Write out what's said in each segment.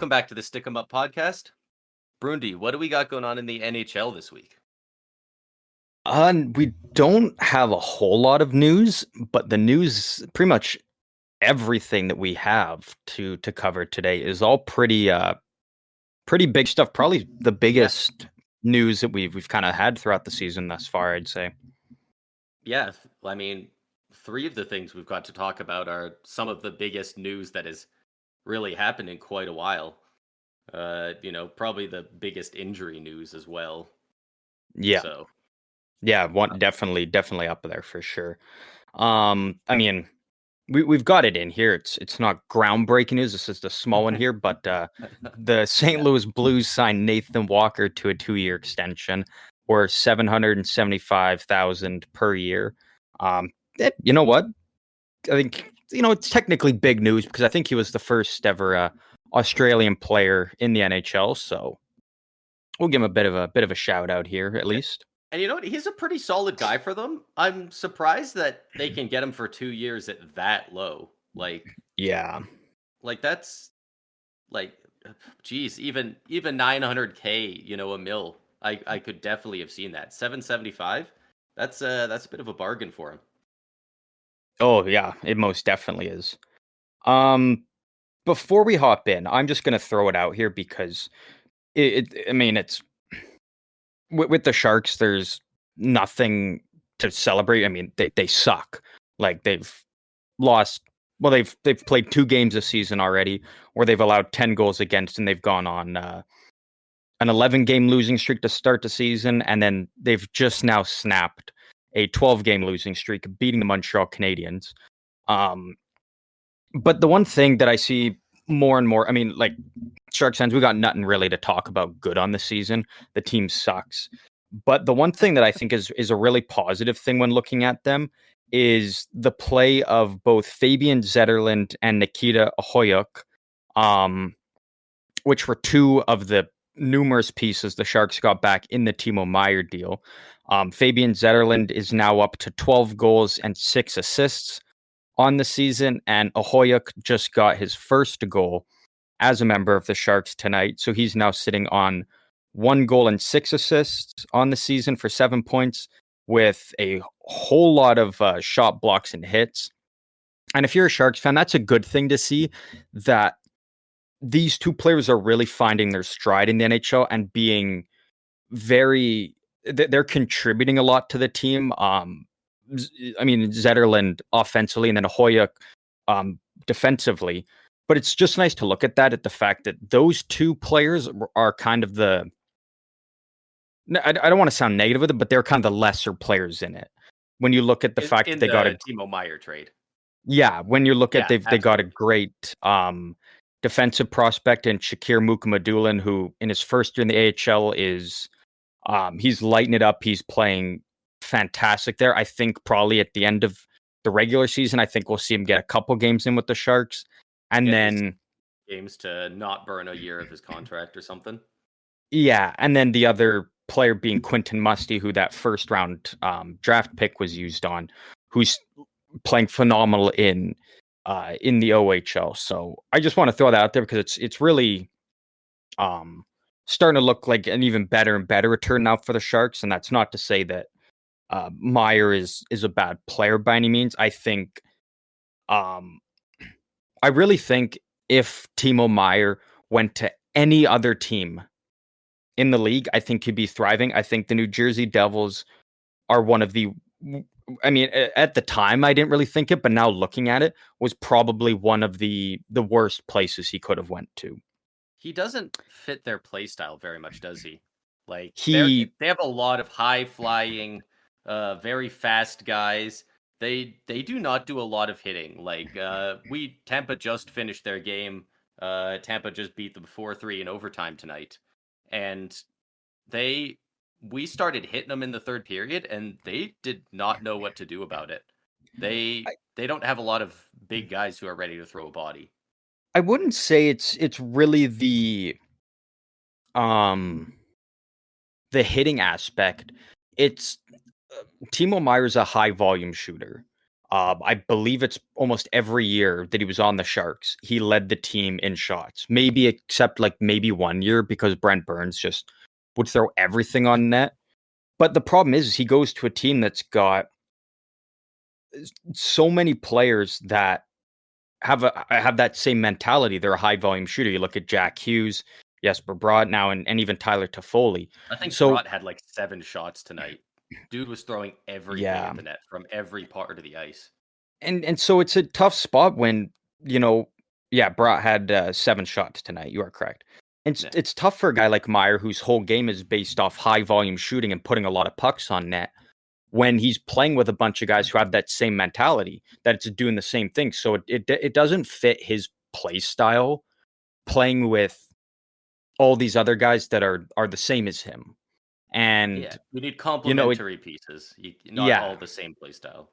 welcome back to the Stick 'em Up podcast. Brundy, what do we got going on in the NHL this week? We don't have a whole lot of news, but the news, pretty much everything that we have to cover today is all pretty big stuff. Probably the biggest news that we've kind of had throughout the season thus far, I'd say. Yeah, I mean, three of the things we've got to talk about are some of the biggest news that has really happened in quite a while. Probably the biggest injury news as well. Yeah. So, Yeah, definitely up there for sure. I mean, we've got it in here. It's not groundbreaking news. This is the small one here, but the St. Louis Blues signed Nathan Walker to a 2-year extension, or $775,000 per year. You know what? I think it's technically big news because I think he was the first ever Australian player in the NHL. So we'll give him a bit of a shout out here, at least. And you know what? He's a pretty solid guy for them. I'm surprised that they can get him for 2 years at that low. Yeah. That's like, geez, even 900K, a mil. I could definitely have seen that. 775. That's a bit of a bargain for him. Oh yeah, it most definitely is. Before we hop in, I'm just gonna throw it out here because it's with the Sharks. There's nothing to celebrate. I mean, they suck. Like they've lost. Well, they've played 2 games this season already, where they've allowed 10 goals against, and they've gone on an 11-game losing streak to start the season, and then they've just now snapped a 12-game losing streak, beating the Montreal Canadiens. But the one thing that I see more and more, I mean, like Sharks fans, we got nothing really to talk about good on the season. The team sucks. But the one thing that I think is a really positive thing when looking at them is the play of both Fabian Zetterlund and Nikita Ahoyuk, which were 2 of the numerous pieces the Sharks got back in the Timo Meier deal. Fabian Zetterlund is now up to 12 goals and 6 assists on the season, and Ahoyuk just got his first goal as a member of the Sharks tonight. So he's now sitting on 1 goal and 6 assists on the season for 7 points, with a whole lot of shot blocks and hits. And if you're a Sharks fan, that's a good thing to see, that these 2 players are really finding their stride in the NHL and being they're contributing a lot to the team. I mean, Zetterlund offensively and then Ahoyuk defensively. But it's just nice to look at the fact that those 2 players are kind of I don't want to sound negative with it, but they're kind of the lesser players in it. When you look at the fact that they got a Timo Meier trade. Yeah, when you look at they got a great defensive prospect in Shakir Mukhamadullin, who in his first year in the AHL is he's lighting it up. He's playing fantastic there. I think probably at the end of the regular season, I think we'll see him get a couple games in with the Sharks, and then games to not burn a year of his contract or something. Yeah, and then the other player being Quentin Musty, who that first round draft pick was used on, who's playing phenomenal in the OHL. So I just want to throw that out there because it's really starting to look like an even better and better return now for the Sharks. And that's not to say that Meier is a bad player by any means. I think I really think if Timo Meier went to any other team in the league, I think he'd be thriving. I think the New Jersey Devils are one of the, I mean, at the time I didn't really think it, but now looking at it, was probably one of the worst places he could have went to. He doesn't fit their play style very much, does he? Like they have a lot of high flying, very fast guys. They do not do a lot of hitting. Like Tampa just finished their game. Tampa just beat them 4-3 in overtime tonight. And we started hitting them in the third period, and they did not know what to do about it. They don't have a lot of big guys who are ready to throw a body. I wouldn't say it's really the hitting aspect. It's Timo Meier's a high volume shooter. I believe it's almost every year that he was on the Sharks, he led the team in shots. Maybe except like maybe 1 year because Brent Burns just would throw everything on net. But the problem is he goes to a team that's got so many players that have that same mentality. They're a high volume shooter. You look at Jack Hughes, Jesper Bratt now, and even Tyler Toffoli. I think So Brott had like 7 shots tonight. Dude was throwing everything yeah, at the net from every part of the ice. and so it's a tough spot when you know, yeah, Bratt had 7 shots tonight. You are correct. Yeah. It's tough for a guy like Meyer, whose whole game is based off high volume shooting and putting a lot of pucks on net, when he's playing with a bunch of guys who have that same mentality, that it's doing the same thing. So it doesn't fit his play style playing with all these other guys that are the same as him. Yeah, And we need it complementary pieces. Not yeah, all the same play style.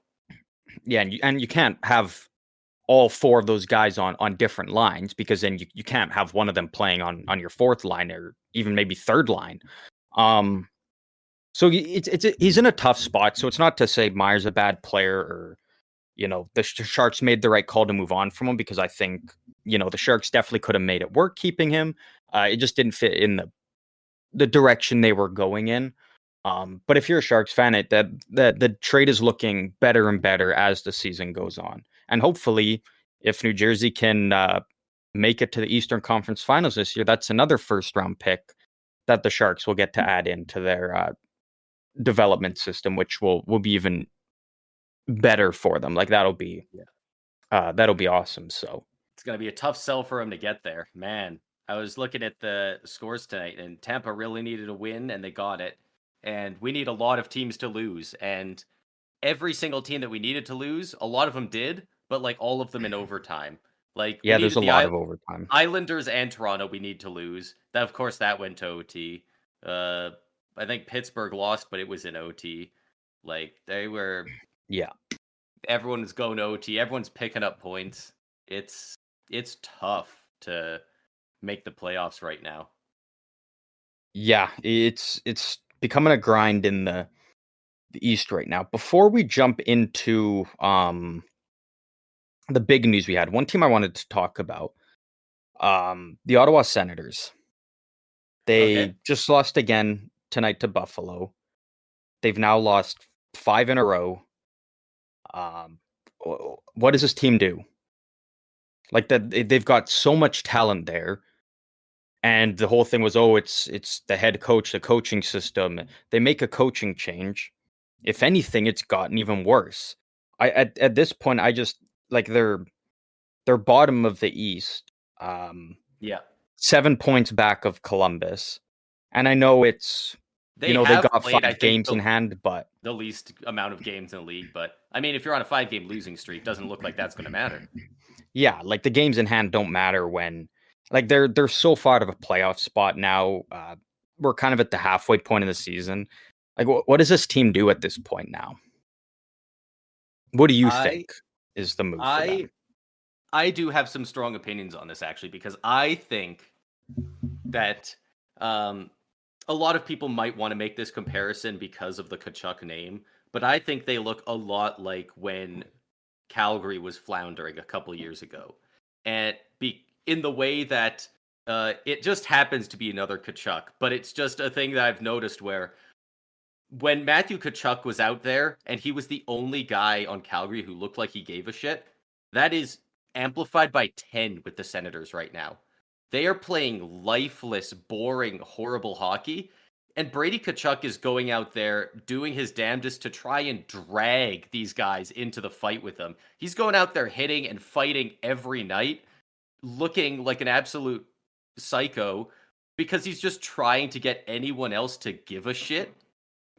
yeah, and you can't have all 4 of those guys on different lines because then you can't have one of them playing on your 4th line or even maybe 3rd line. Um, so he's in a tough spot. So it's not to say Meyer's a bad player or the Sharks made the right call to move on from him, because I think the Sharks definitely could have made it work keeping him. It just didn't fit in the direction they were going in. But if you're a Sharks fan, that the trade is looking better and better as the season goes on, and hopefully, if New Jersey can make it to the Eastern Conference Finals this year, that's another first round pick that the Sharks will get to add into their development system, which will be even better for them. Like Yeah. that'll be awesome. So It's going to be a tough sell for him to get there. Man, I was looking at the scores tonight, and Tampa really needed a win, and they got it. And we need a lot of teams to lose. And every single team that we needed to lose, a lot of them did, but like all of them in overtime. Like we yeah, there's needed a the lot of overtime. Islanders and Toronto, we need to lose. That, of course, that went to OT. Uh, I think Pittsburgh lost, but it was in OT. Like they were, Yeah. everyone is going to OT. Everyone's picking up points. It's tough to make the playoffs right now. Yeah, it's becoming a grind in the East right now. Before we jump into the big news we had, one team I wanted to talk about, the Ottawa Senators. Okay. They just lost again tonight to Buffalo. They've now lost 5 in a row. Um, what does this team do? Like that, they've got so much talent there, and the whole thing was, oh, it's the head coach, the coaching system. They make a coaching change. If anything, it's gotten even worse. At this point, I just like they're bottom of the East, um, Yeah. 7 points back of Columbus, and I know it's They they have got played, I 5 think, games in hand, but the least amount of games in the league. But I mean, if you're on a 5-game losing streak, doesn't look like that's going to matter. yeah, like the games in hand don't matter when like they're so far out of a playoff spot now. We're kind of at the halfway point of the season. Like, what does this team do at this point now? What do you I think is the move for I them? I do have some strong opinions on this actually, because I think that um, a lot of people might want to make this comparison because of the Kachuk name, but I think they look a lot like when Calgary was floundering a couple years ago, and in the way that it just happens to be another Kachuk, but it's just a thing that I've noticed where when Matthew Kachuk was out there and he was the only guy on Calgary who looked like he gave a shit, that is amplified by 10 with the Senators right now. They are playing lifeless, boring, horrible hockey. And Brady Kachuk is going out there doing his damnedest to try and drag these guys into the fight with him. He's going out there hitting and fighting every night, looking like an absolute psycho because he's just trying to get anyone else to give a shit,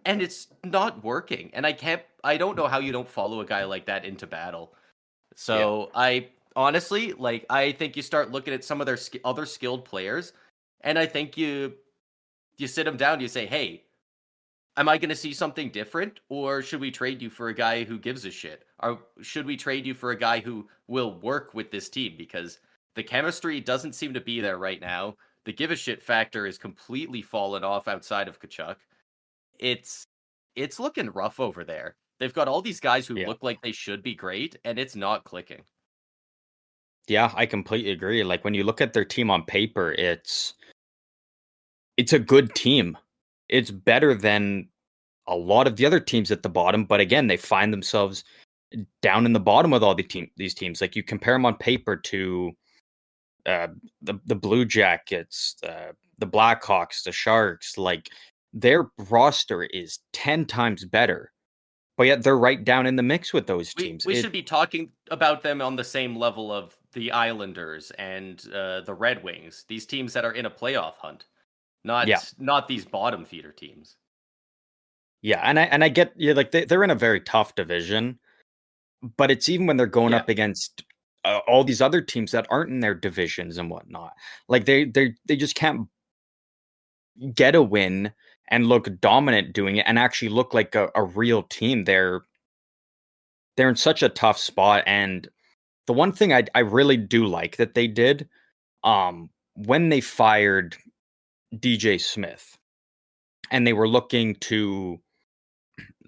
and it's not working. And I don't know how you don't follow a guy like that into battle. Yeah. So I honestly, like, I think you start looking at some of their other skilled players, and I think you sit them down, you say, hey, am I going to see something different, or should we trade you for a guy who gives a shit? Or should we trade you for a guy who will work with this team? Because the chemistry doesn't seem to be there right now. The give a shit factor is completely fallen off outside of Kachuk. It's it's looking rough over there. They've got all these guys who Yeah. look like they should be great, and it's not clicking. Yeah, I completely agree. Like when you look at their team on paper, it's a good team. It's better than a lot of the other teams at the bottom, but again, they find themselves down in the bottom with all these teams. Like you compare them on paper to uh, the Blue Jackets, the Blackhawks, the Sharks. Like their roster is 10 times better, but yet they're right down in the mix with those We teams. we should be talking about them on the same level of the Islanders and the Red Wings, these teams that are in a playoff hunt, Yeah, not these bottom feeder teams. yeah, and I get yeah, like they're in a very tough division, but it's even when they're going Yeah, up against all these other teams that aren't in their divisions and whatnot. Like they just can't get a win and look dominant doing it and actually look like a real team. They're in such a tough spot. And the one thing I really do like that they did, when they fired DJ Smith and they were looking to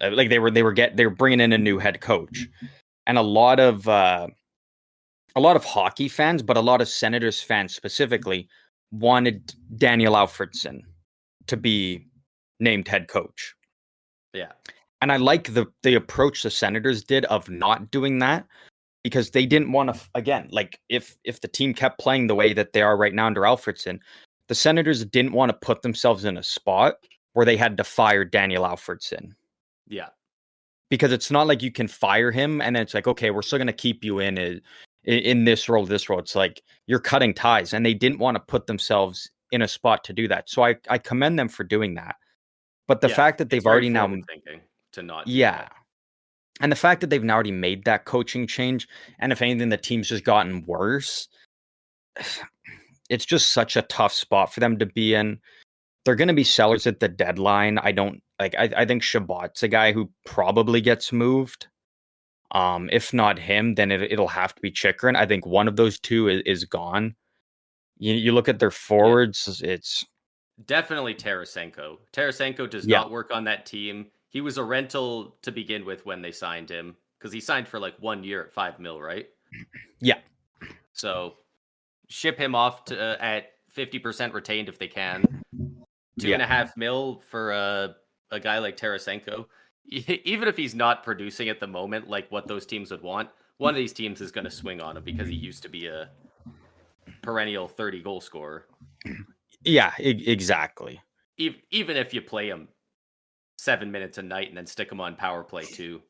like they were bringing in a new head coach, and a lot of hockey fans, but a lot of Senators fans specifically wanted Daniel Alfredson to be named head coach. yeah, And I like the approach the Senators did of not doing that because they didn't want to again, like if the team kept playing the way that they are right now under Alfredson, the Senators didn't want to put themselves in a spot where they had to fire Daniel Alfredson. yeah, Because it's not like you can fire him and then it's like, okay, we're still going to keep you in this role, this role. It's like you're cutting ties, and they didn't want to put themselves in a spot to do that. So I commend them for doing that. But the yeah. fact that It's they've very already now, forward thinking to not do yeah, that. and the fact that they've now already made that coaching change, and if anything, the team's just gotten worse. It's just such a tough spot for them to be in. They're going to be sellers at the deadline. I don't like. I think Shabbat's a guy who probably gets moved. If not him, then it'll have to be Chikrin. I think one of those two is gone. You look at their Yeah, forwards, it's definitely Tarasenko. Tarasenko does yeah, not work on that team. He was a rental to begin with when they signed him because he signed for like 1 year at 5 mil, right? yeah, So ship him off to at 50% retained if they can. Two yeah, and a half mil for a guy like Tarasenko. Even if he's not producing at the moment, like what those teams would want, one of these teams is going to swing on him because he used to be a perennial 30 goal scorer. yeah, exactly. Even if you play him 7 minutes a night and then stick him on power play too,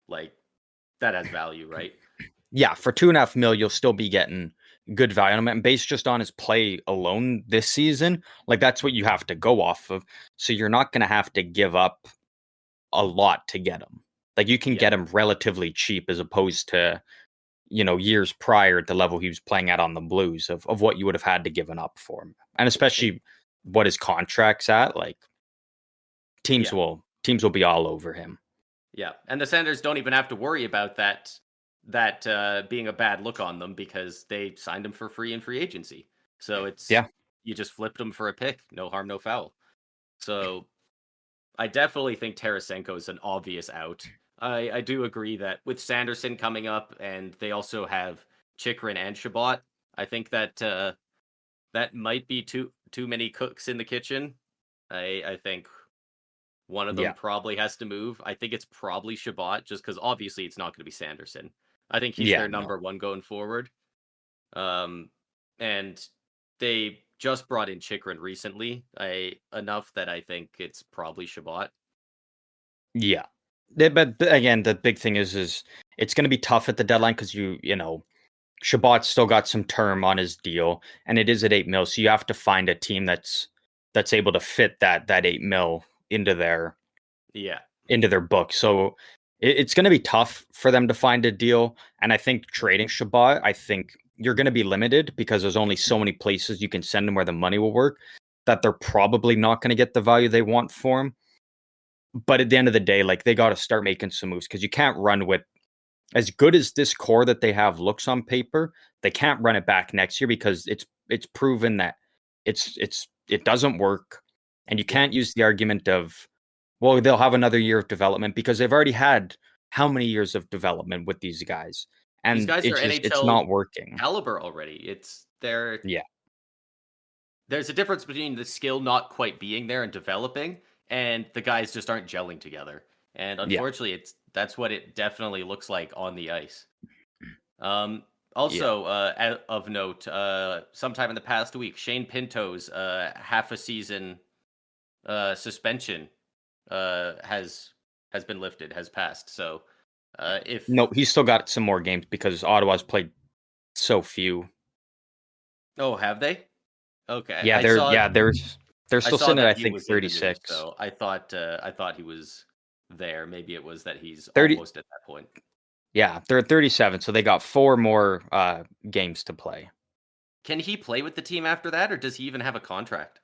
like that has value, right? Yeah, for 2.5 mil, you'll still be getting good value on him. And based just on his play alone this season, like that's what you have to go off of. So you're not going to have to give up a lot to get him. Like you can Yeah. get him relatively cheap as opposed to years prior at the level he was playing at on the Blues of what you would have had to given up for him, and especially what his contract's at. Like teams Yeah. will be all over him. Yeah. And the Senators don't even have to worry about that being a bad look on them because they signed him for free in free agency. So it's Yeah, you just flipped him for a pick, no harm, no foul. So I definitely think Tarasenko is an obvious out. I do agree that with Sanderson coming up and they also have Chikrin and Shabbat, I think that that might be too many cooks in the kitchen. I think one of them yeah, probably has to move. I think it's probably Shabbat, just because obviously it's not going to be Sanderson. I think he's yeah. their No, number one going forward. Um, and they just brought in Chikrin recently, enough that I think it's probably Shabbat. yeah. But again, the big thing is it's going to be tough at the deadline because Shabbat's still got some term on his deal, and it is at 8 mil. So you have to find a team that's able to fit that 8 mil Yeah, into their book. So it's going to be tough for them to find a deal. And I think trading Shabbat, I think you're going to be limited because there's only so many places you can send him where the money will work, that they're probably not going to get the value they want for him. But at the end of the day, like they got to start making some moves because you can't run with as good as this core that they have looks on paper. They can't run it back next year because it's proven that it doesn't work, and you yeah, can't use the argument of, well, they'll have another year of development because they've already had how many years of development with these guys, These and guys are it's not NHL working. caliber already. Yeah. There's a difference between the skill not quite being there and developing, and the guys just aren't gelling together. And Yeah. unfortunately, that's what it definitely looks like on the ice. Yeah. Also, of note, sometime in the past week, Shane Pinto's half a season suspension has been lifted, has passed. So, if No, he's still got some more games because Ottawa's played so few. oh, have they? Okay, Yeah, they're I still saw sitting at, I that he think, was in the news, 36. so I thought he was there. Maybe it was that he's 30 almost at that point. Yeah, they're at 37, so they got 4 more games to play. Can he play with the team after that, or does he even have a contract?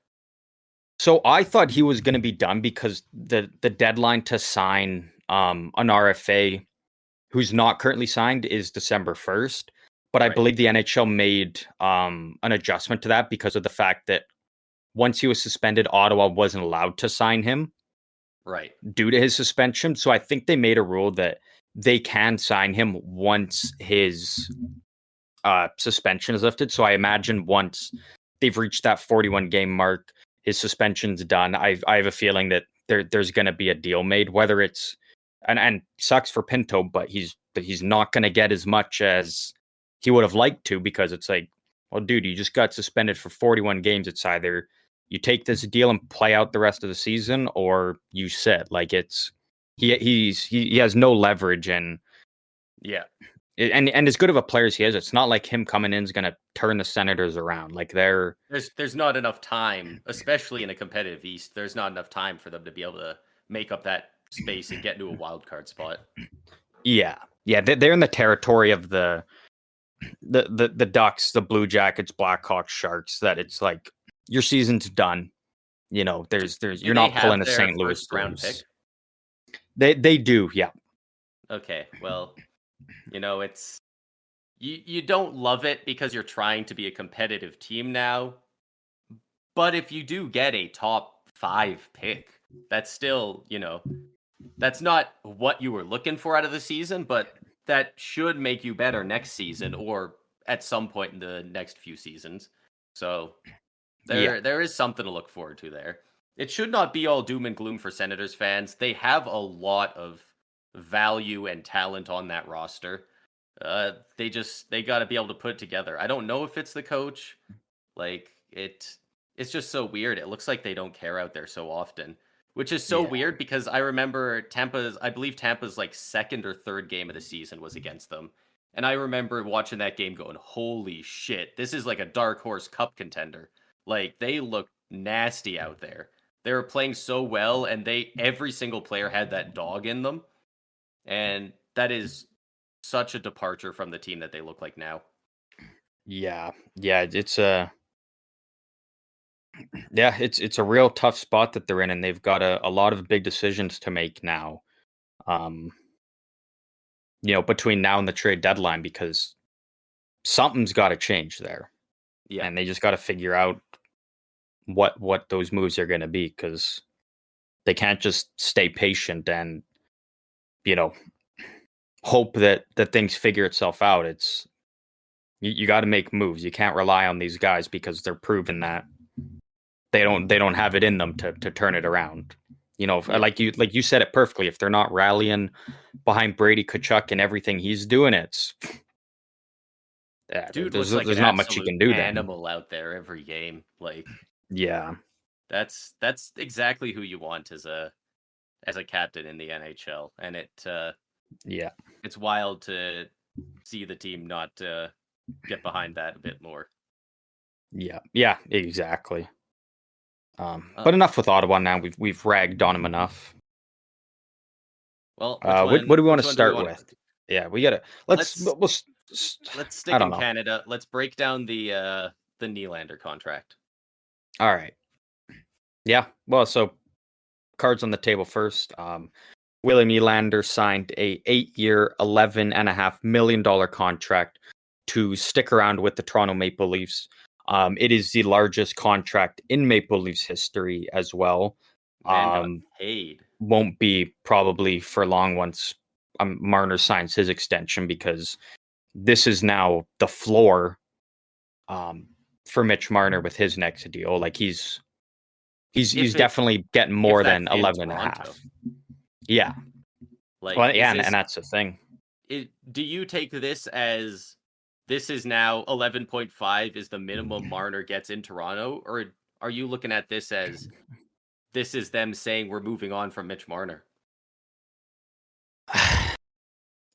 So I thought he was going to be done because the deadline to sign an RFA who's not currently signed is December 1st, but I Right, believe the NHL made an adjustment to that because of the fact that once he was suspended, Ottawa wasn't allowed to sign him right. due to his suspension. So I think they made a rule that they can sign him once his suspension is lifted. So I imagine once they've reached that 41 game mark, his suspension's done. I have a feeling that there's going to be a deal made, whether it's and sucks for Pinto, but he's not going to get as much as he would have liked to because it's like, well, dude, you just got suspended for 41 games. It's either you take this deal and play out the rest of the season, or you sit. Like he has no leverage, and Yeah. and as good of a player as he is, it's not like him coming in is going to turn the Senators around. Like There's not enough time, especially in a competitive East. There's not enough time for them to be able to make up that space and get into a wild card spot. yeah, they're in the territory of the Ducks, the Blue Jackets, Blackhawks, Sharks. That it's like your season's done. You know, Do, there's do you're they not pulling have a their St. Louis first round Blues. pick? They do, yeah. Okay, well, it's you don't love it because you're trying to be a competitive team now. But if you do get a top 5 pick, that's still, that's not what you were looking for out of the season, but that should make you better next season or at some point in the next few seasons. So Yeah. there is something to look forward to there. It should not be all doom and gloom for Senators fans. They have a lot of value and talent on that roster. They got to be able to put it together. I don't know if it's the coach. Like it's just so weird. It looks like they don't care out there so often, which is so Yeah. weird because I remember I believe Tampa's like second or third game of the season was against them. And I remember watching that game going, "Holy shit, this is like a dark horse cup contender." Like they look nasty out there. They were playing so well and every single player had that dog in them. And that is such a departure from the team that they look like now. Yeah. It's a real tough spot that they're in, and they've got a lot of big decisions to make now. Um, between now and the trade deadline, because something's got to change there, Yeah. and they just got to figure out what those moves are going to be, because they can't just stay patient and you know hope that things figure itself out. It's you got to make moves. You can't rely on these guys because they're proven that they don't have it in them to turn it around. Yeah. Like you said it perfectly. If they're not rallying behind Brady Tkachuk and everything he's doing, it's Dude there's looks like an there's not much you absolute can do then. animal out there every game. Like Yeah, that's exactly who you want as a captain in the NHL. And yeah, it's wild to see the team not get behind that a bit more. yeah, exactly. Uh, But enough with Ottawa now. We've ragged on him enough. well, What do we want which to one do we start want with? Yeah, we gotta let's let's let's I stick don't in know. Canada. Let's break down the Nylander contract. All right. Yeah. Well, so cards on the table first. William Nylander signed a 8-year, $11.5 million contract to stick around with the Toronto Maple Leafs. It is the largest contract in Maple Leafs history as well. Man got Um, paid. won't be probably for long once Marner signs his extension, because this is now the floor for Mitch Marner with his next deal. Like he's definitely getting if more that's than in 11 and a Toronto. half. Yeah. Like, Well, yeah, and that's the thing. do you take this as this is now 11.5 is the minimum Marner gets in Toronto, or are you looking at this as this is them saying we're moving on from Mitch Marner?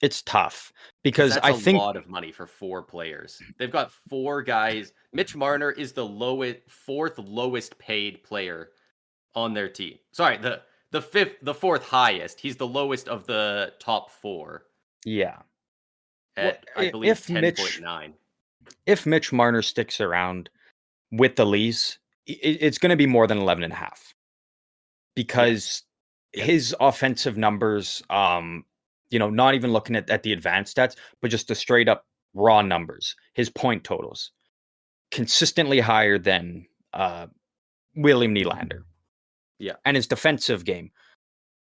It's tough Because because that's I a think, lot of money for 4 players. They've got 4 guys. Mitch Marner is the fourth lowest paid player on their team. Sorry, the fourth highest. He's the lowest of the top 4 yeah. Well, at I believe 10.9. if Mitch Marner sticks around with the lease, it's going to be more than 11 and a half, Yeah. because his offensive numbers, not even looking at the advanced stats, but just the straight up raw numbers, his point totals, consistently higher than William Nylander. Yeah. And his defensive game,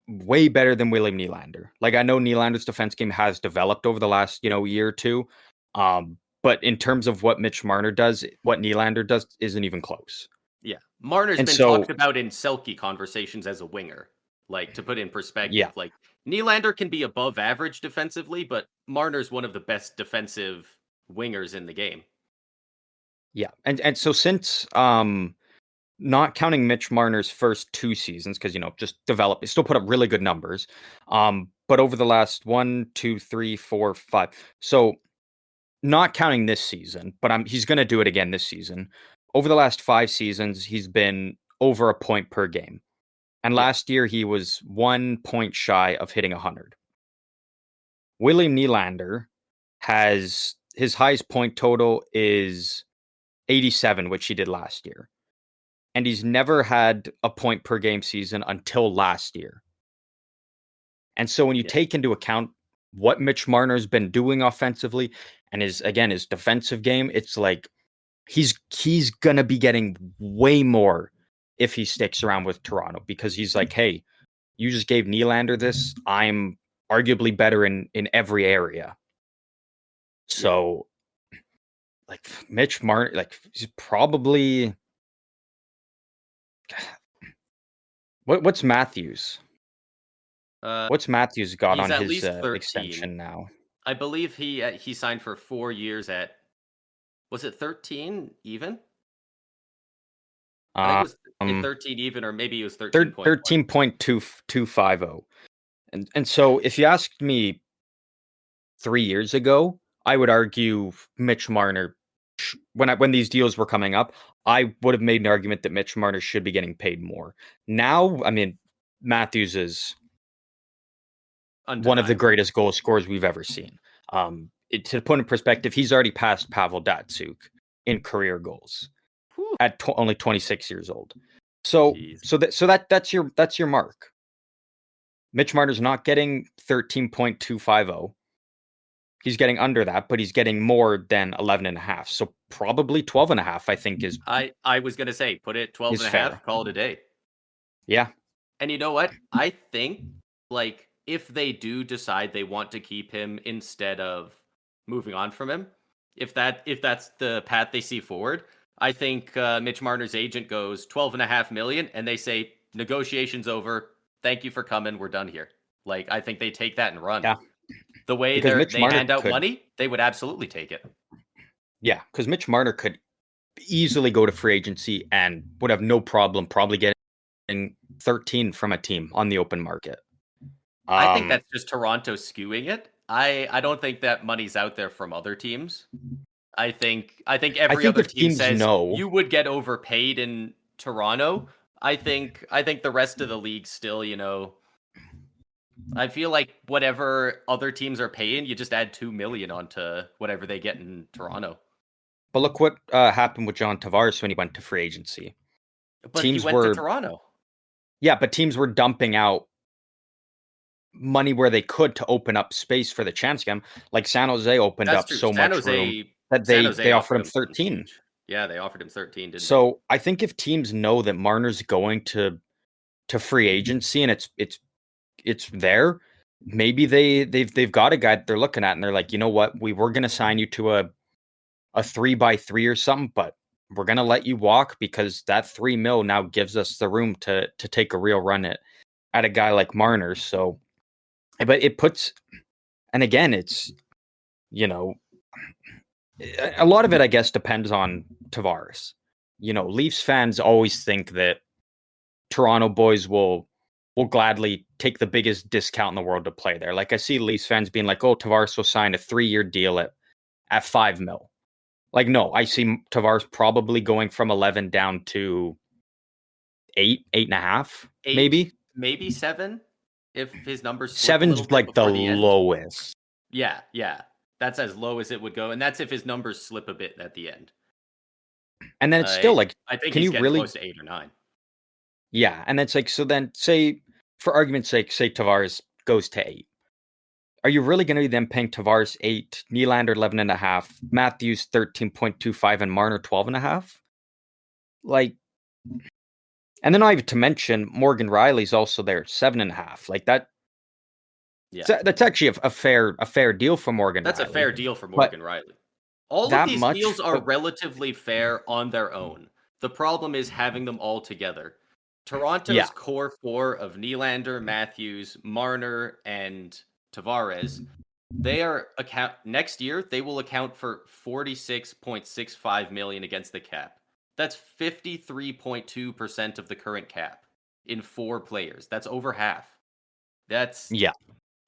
way better than William Nylander. Like, I know Nylander's defense game has developed over the last, year or two. But in terms of what Mitch Marner does, what Nylander does isn't even close. Yeah. Marner's And been so, talked about in Selke conversations as a winger. Like, to put in perspective, yeah, like Nylander can be above average defensively, but Marner's one of the best defensive wingers in the game. yeah. And so, since not counting Mitch Marner's first 2 seasons, because just develop, still put up really good numbers. But over the last 1, 2, 3, 4, 5. So, not counting this season, but he's going to do it again this season. Over the last 5 seasons, he's been over a point per game. And Yeah. last year, he was 1 point shy of hitting 100. William Nylander has his highest point total is 87, which he did last year. And he's never had a point per game season until last year. And so when you Yeah. take into account what Mitch Marner's been doing offensively and his defensive game, it's like he's gonna be getting way more if he sticks around with Toronto, because he's like, hey, you just gave Nylander this. I'm arguably better in every area. Yeah. So, like, Mitch Marner, like, he's probably what's Matthews? What's Matthews got He's on at his least 13. extension now? I believe he signed for 4 years at, was it 13 even? I think it was at Um, 13 even, or maybe it was 13.1. 13.2250. And so, if you asked me 3 years ago, I would argue Mitch Marner, when these deals were coming up, I would have made an argument that Mitch Marner should be getting paid more. Now, I mean, Matthews is one of the Undeniable. greatest goal scorers we've ever seen. To put in perspective, he's already passed Pavel Datsyuk in career goals Whew. at only 26 years old. So Jeez. that's your mark. Mitch Marner's not getting 13.250. He's getting under that, but he's getting more than 11 and a half. So probably 12 and a half, I think, I was going to say, put it 12 is and a fair. half, call it a day. Yeah. And you know what? I think, like, if they do decide they want to keep him instead of moving on from him, if that's the path they see forward, I think Mitch Marner's agent goes 12.5 million, and they say negotiations over. Thank you for coming. We're done here. Like, I think they take that and run. Yeah. The way Because Mitch they Marner hand out could, money, they would absolutely take it. yeah, because Mitch Marner could easily go to free agency and would have no problem probably getting 13 from a team on the open market. I think that's just Toronto skewing it. I don't think that money's out there from other teams. I think every other if team teams says know, you would get overpaid in Toronto. I think the rest of the league still, I feel like whatever other teams are paying, you just add 2 million onto whatever they get in Toronto. but look what happened with John Tavares when he went to free agency. But he went to Toronto. Yeah, but teams were dumping out money where they could to open up space for the chance game. Like San Jose opened That's up true. so much room that San they Jose offered him something 13. huge. Yeah, they offered him 13, didn't they? So I think if teams know that Marner's going to free agency and it's there, maybe they've got a guy that they're looking at and they're like, you know what, we were going to sign you to a 3x3 or something, but we're going to let you walk because that 3 mil now gives us the room to take a real run at a guy like Marner. So, but it puts, and again, it's, you know, a lot of it, I guess, depends on Tavares. You know, Leafs fans always think that Toronto boys will gladly take the biggest discount in the world to play there. Like I see Leafs fans being like, "Oh, Tavares will sign a 3-year deal at 5 mil." Like, no, I see Tavares probably going from 11 down to 8, 8.5, maybe. Maybe 7 if his numbers slip a little 7's bit like the before the end. lowest. Yeah, yeah. That's as low as it would go, and that's if his numbers slip a bit at the end. And then it's still like, I think can he's you getting really? close to 8 or 9. Yeah, and it's like, so then say, for argument's sake, say Tavares goes to 8. Are you really going to be then paying Tavares 8, Nylander 11.5, Matthews 13.25, and Marner 12.5? Like, and then not even to mention Morgan Riley's also there 7.5. Like that. Yeah, That's actually a fair deal for Morgan that's a Riley. fair deal for But Morgan Riley. All of that these much deals are for, relatively fair on their own. The problem is having them all together. yeah, Toronto's core four of Nylander, Matthews, Marner, and Tavares, they are next year they will account for 46.65 million against the cap. That's 53.2% of the current cap in 4 players. That's over half. That's yeah,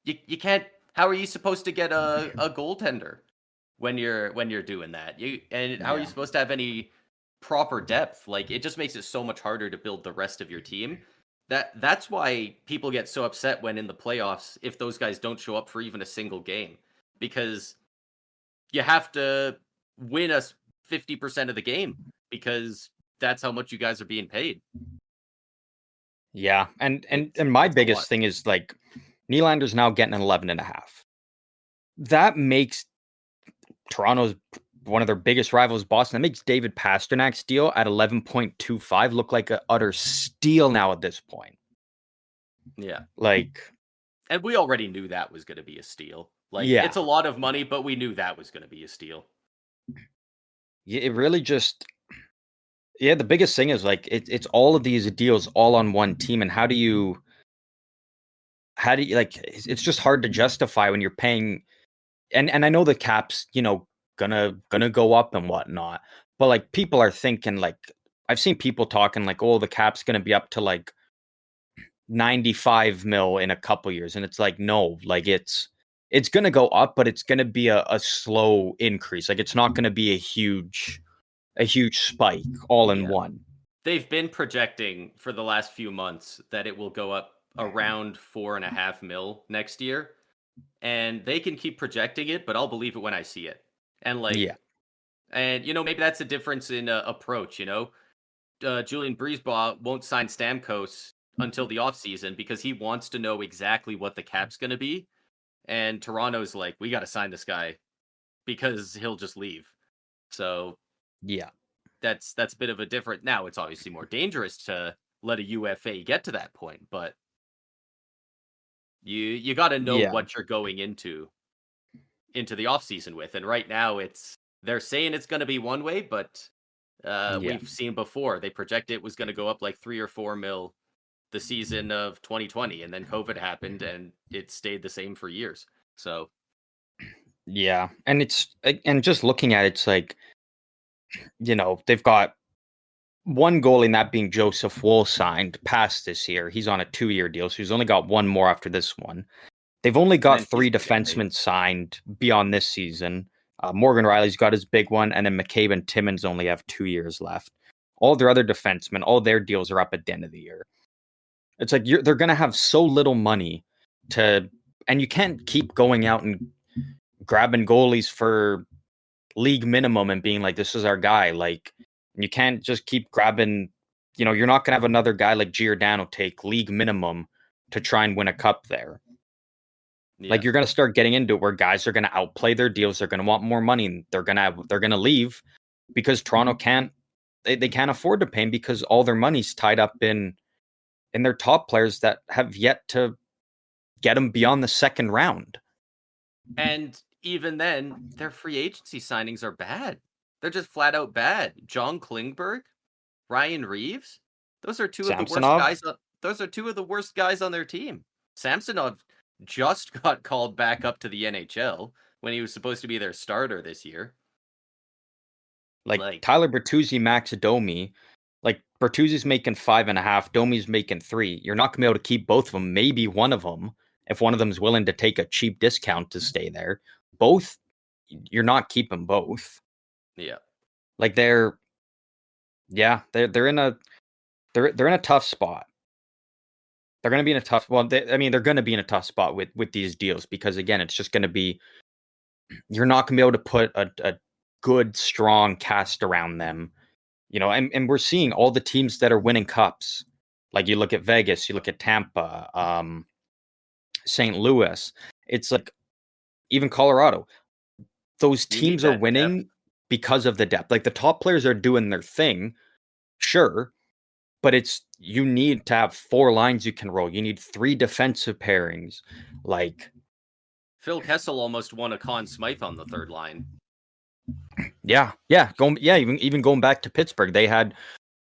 you can't. How are you supposed to get a goaltender when you're doing that? How are you yeah, supposed to have any proper depth? Like, it just makes it so much harder to build the rest of your team. That's why people get so upset when in the playoffs if those guys don't show up for even a single game, because you have to win us 50% of the game because that's how much you guys are being paid. yeah. And my It's a lot. biggest thing is like Nylander's now getting an 11.5. That makes Toronto's one of their biggest rivals, Boston. That makes David Pasternak's deal at 11.25 look like an utter steal now at this point. Yeah. Like, And we already knew that was going to be a steal. Like, yeah, it's a lot of money, but we knew that was going to be a steal. it really just, yeah, the biggest thing is like it's all of these deals all on one team, and how do you like? It's just hard to justify when you're paying, and I know the cap's gonna go up and whatnot, but like people are thinking like I've seen people talking like, oh, the cap's gonna be up to like 95 mil in a couple years, and it's like, no, like it's gonna go up, but it's gonna be a slow increase. Like it's not gonna be a huge spike all in Yeah. one. They've been projecting for the last few months that it will go up around 4.5 mil next year. And they can keep projecting it, but I'll believe it when I see it. And Yeah, maybe that's a difference in approach. Julian Breezeball won't sign Stamkos until the offseason because he wants to know exactly what the cap's going to be. And Toronto's like, we got to sign this guy because he'll just leave. So yeah, that's a bit of a different. Now it's obviously more dangerous to let a UFA get to that point, but you got to know yeah, what you're going into the offseason with. And right now they're saying it's going to be one way, but yeah. we've seen before they project it was going to go up like 3 or 4 mil the season of 2020, and then COVID happened and it stayed the same for years. So Yeah, and just looking at it, it's like, they've got one goalie, and that being Joseph Woll, signed past this year. He's on a 2-year deal, so he's only got one more after this one. They've only and got then he's 3 gonna get paid. defensemen signed beyond this season. Morgan Riley's got his big one, and then McCabe and Timmins only have 2 years left. All their other defensemen, all their deals are up at the end of the year. It's like they're going to have so little money and you can't keep going out and grabbing goalies for league minimum and being like, this is our guy. Like, you can't just keep grabbing, you're not going to have another guy like Giordano take league minimum to try and win a cup there. Yeah. Like, you're going to start getting into it where guys are going to outplay their deals. They're going to want more money. And they're going to leave because Toronto they can't afford to pay him because all their money's tied up in their top players that have yet to get him beyond the second round. And even then, their free agency signings are bad. They're just flat out bad. John Klingberg, Ryan Reeves, those are two of the worst Samsonov, guys. Those are two of the worst guys on their team. Samsonov just got called back up to the NHL when he was supposed to be their starter this year. like Tyler Bertuzzi, Max Domi. Like Bertuzzi's making 5.5, Domi's making 3. You're not gonna be able to keep both of them. Maybe one of them, if one of them is willing to take a cheap discount to stay there. Both, you're not keeping both. Yeah, like they're in a tough spot. They're going to be in a tough. Well, they're going to be in a tough spot with these deals because again, it's just going to be. You're not going to be able to put a good, strong cast around them. And we're seeing all the teams that are winning cups. Like you look at Vegas, you look at Tampa, St. Louis. It's like even Colorado. Those teams are winning depth because of the depth. Like the top players are doing their thing, sure, but you need to have 4 lines you can roll. You need 3 defensive pairings. Like Phil Kessel almost won a Conn Smythe on the third line. Even going back to Pittsburgh, they had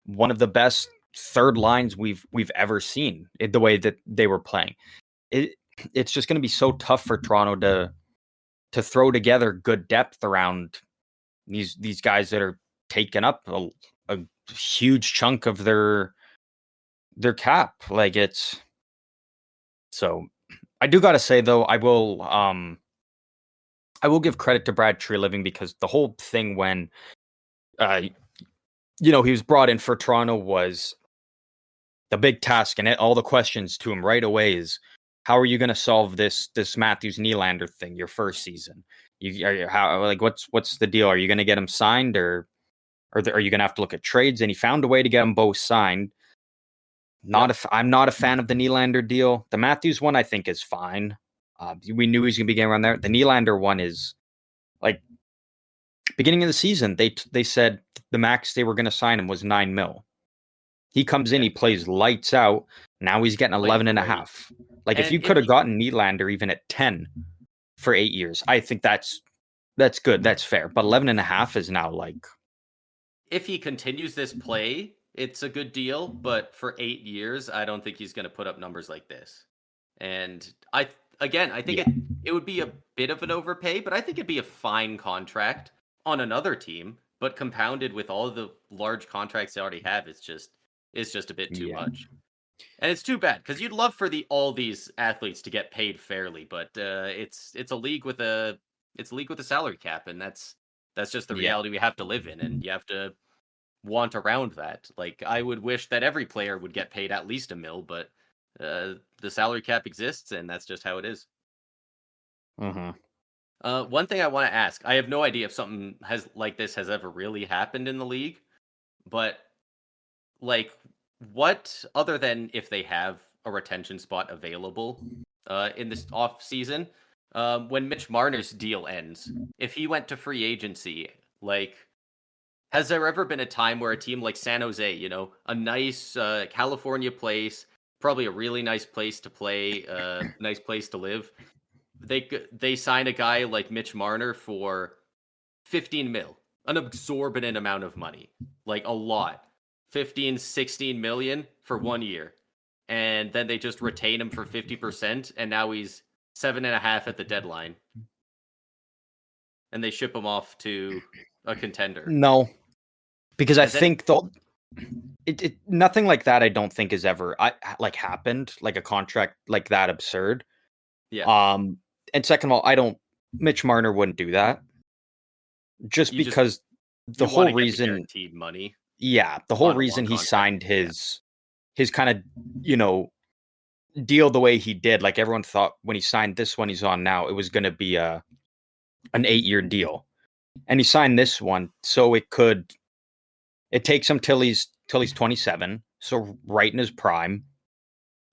one of the best third lines we've ever seen in the way that they were playing. It's just going to be so tough for Toronto to throw together good depth around these guys that are taking up a huge chunk of their cap. Like it's so. I do got to say though, I will give credit to Brad Treliving because the whole thing when he was brought in for Toronto was the big task, and all the questions to him right away is, how are you going to solve this Matthews Nylander thing your first season? What's the deal? Are you going to get him signed, or are you going to have to look at trades? And he found a way to get them both signed. I'm not a fan of the Nylander deal. The Matthews one I think is fine. We knew he was going to be getting around there. The Nylander one is like beginning of the season. They said the max they were going to sign him was $9 million. He comes in, he plays lights out. Now he's getting 11.5. Like if you could have gotten Nylander even at 10 for 8 years, I think that's good. That's fair. But 11.5 is now like. If he continues this play, it's a good deal. But for 8 years, I don't think he's going to put up numbers like this. And I think it would be a bit of an overpay, but I think it'd be a fine contract on another team. But compounded with all the large contracts they already have, it's just a bit too much. And it's too bad because you'd love for all these athletes to get paid fairly, but it's a league with a salary cap, and that's just the reality we have to live in, and you have to want around that. Like I would wish that every player would get paid at least $1 million, but the salary cap exists, and that's just how it is. Mm-hmm. One thing I want to ask, I have no idea if something like this has ever really happened in the league, but like what other than if they have a retention spot available in this off season, when Mitch Marner's deal ends, if he went to free agency, like has there ever been a time where a team like San Jose, a nice California place, probably a really nice place to play, nice place to live, they sign a guy like Mitch Marner for $15 million, an exorbitant amount of money, like a lot, 15, 16 million for 1 year. And then they just retain him for 50%. And now he's 7.5 at the deadline. And they ship him off to a contender. No, because I think nothing like that. I don't think has ever happened, like a contract like that absurd. Yeah. And second of all, Mitch Marner wouldn't do that. Because the whole reason guaranteed money. Yeah, the whole reason he signed his kind of, deal the way he did, like everyone thought when he signed this one he's on now, it was going to be an 8-year deal. And he signed this one so it takes him till he's 27, so right in his prime.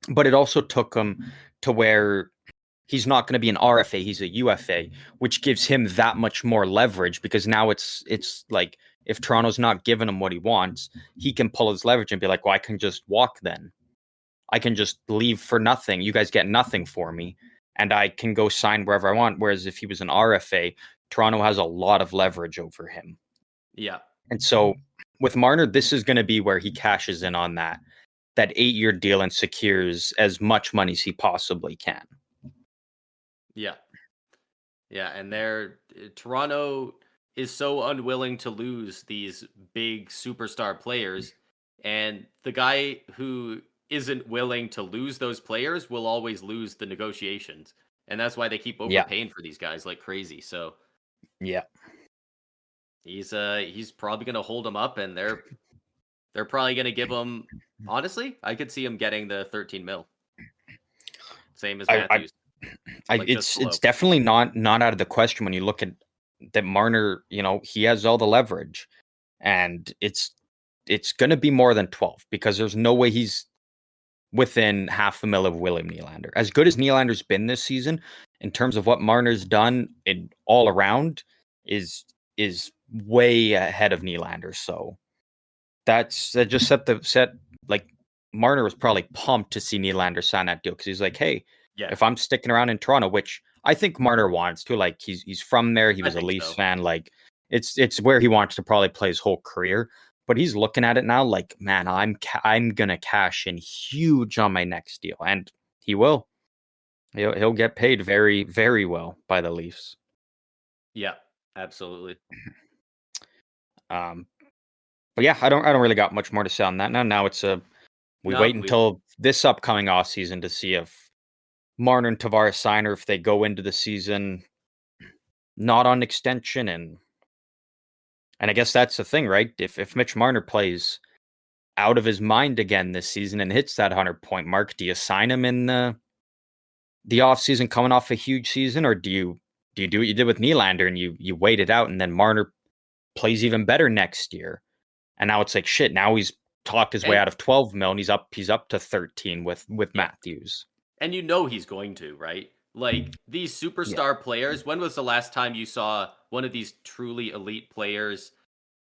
But it also took him to where he's not going to be an RFA, he's a UFA, which gives him that much more leverage because now it's like if Toronto's not giving him what he wants, he can pull his leverage and be like, well, I can just walk then. I can just leave for nothing. You guys get nothing for me, and I can go sign wherever I want. Whereas if he was an RFA, Toronto has a lot of leverage over him. Yeah. And so with Marner, this is going to be where he cashes in on that 8-year deal and secures as much money as he possibly can. Yeah. Yeah, and Toronto is so unwilling to lose these big superstar players, and the guy who isn't willing to lose those players will always lose the negotiations. And that's why they keep Yeah. overpaying for these guys like crazy. So Yeah. he's probably going to hold them up, and they're probably going to give him. Honestly, I could see him getting the 13 mil, same as I Matthews. Like it's definitely not out of the question when you look at that Marner, he has all the leverage, and it's going to be more than 12 because there's no way he's within half a mil of William Nylander. As good as Nylander's been this season, in terms of what Marner's done in all around, is way ahead of Nylander. So that just set like Marner was probably pumped to see Nylander sign that deal because he's like, hey, if I'm sticking around in Toronto, which I think Marner wants to, like he's from there, he was a Leafs fan, like it's where he wants to probably play his whole career. But he's looking at it now like, man, I'm gonna cash in huge on my next deal, and he will. He'll get paid very, very well by the Leafs. Yeah, absolutely. But yeah, I don't really got much more to say on that. Now it's we wait until this upcoming off season to see if Marner and Tavares sign, or if they go into the season not on extension, and I guess that's the thing, right? If Mitch Marner plays out of his mind again this season and hits that 100-point mark, do you sign him in the off season coming off a huge season, or do you do what you did with Nylander and you wait it out, and then Marner plays even better next year, and now it's like shit. Now he's talked his way out of 12 mil, and he's up to 13 with Matthews. And he's going to, right? Like these superstar players, when was the last time you saw one of these truly elite players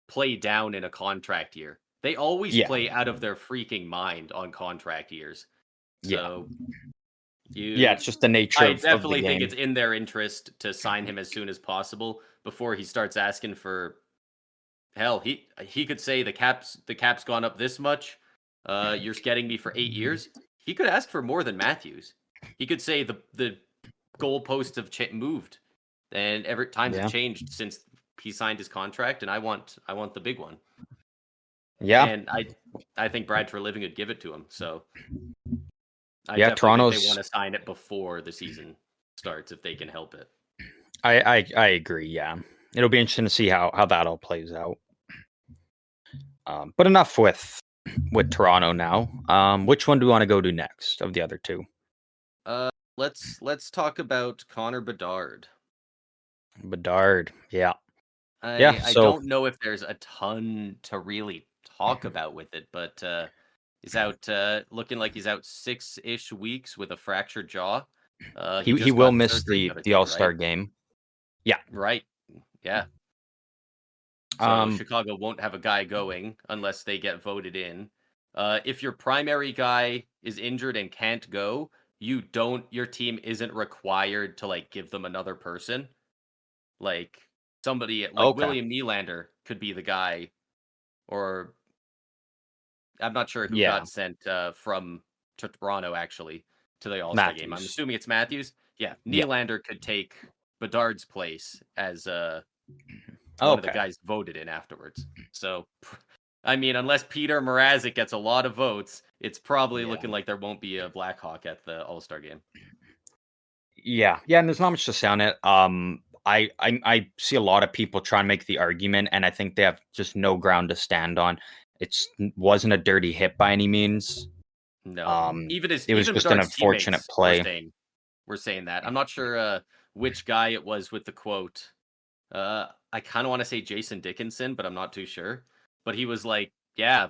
play down in a contract year? They always play out of their freaking mind on contract years. So it's just the nature of the game. I definitely think it's in their interest to sign him as soon as possible before he starts asking for hell. He could say the cap's gone up this much. You're getting me for 8 years. He could ask for more than Matthews. He could say the goalposts have moved, and every times have changed since he signed his contract, and I want the big one. Yeah, and I think Brad Treliving would give it to him. So Toronto's think they want to sign it before the season starts if they can help it. I agree. Yeah, it'll be interesting to see how that all plays out. But enough with Toronto now. Which one do we want to go to next of the other two? Let's talk about Connor Bedard. Yeah. I don't know if there's a ton to really talk about with it, but he's out looking like he's out 6-ish weeks with a fractured jaw. He will miss the All-Star game. Yeah. Right. Yeah. So Chicago won't have a guy going unless they get voted in. If your primary guy is injured and can't go, your team isn't required to like give them another person. Like somebody like William Nylander could be the guy, or I'm not sure who got sent from Toronto actually to the All-Star game. I'm assuming it's Matthews. Yeah, Nylander could take Bedard's place as one of the guys voted in afterwards. So, I mean, unless Peter Mrazek gets a lot of votes, it's probably looking like there won't be a Blackhawk at the All-Star game. Yeah, and there's not much to say on it. I see a lot of people try and make the argument, and I think they have just no ground to stand on. It wasn't a dirty hit by any means. No, it was just an unfortunate play. We're saying that. I'm not sure which guy it was with the quote. I kind of want to say Jason Dickinson, but I'm not too sure. But he was like, yeah,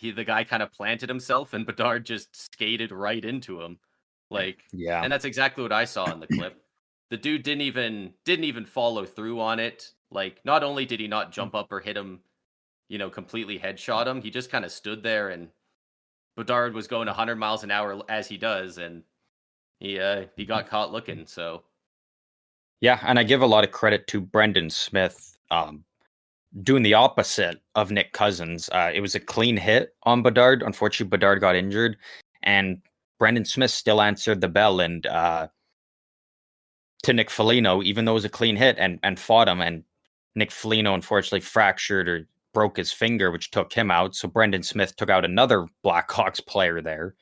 the guy kind of planted himself, and Bedard just skated right into him. Like, and that's exactly what I saw in the clip. The dude didn't even follow through on it. Like, not only did he not jump up or hit him, completely headshot him, he just kind of stood there and Bedard was going 100 miles an hour as he does, and he got caught looking. So Yeah, and I give a lot of credit to Brendan Smith doing the opposite of Nick Cousins. It was a clean hit on Bedard. Unfortunately, Bedard got injured, and Brendan Smith still answered the bell and to Nick Foligno, even though it was a clean hit, and fought him. And Nick Foligno unfortunately fractured or broke his finger, which took him out. So Brendan Smith took out another Blackhawks player there.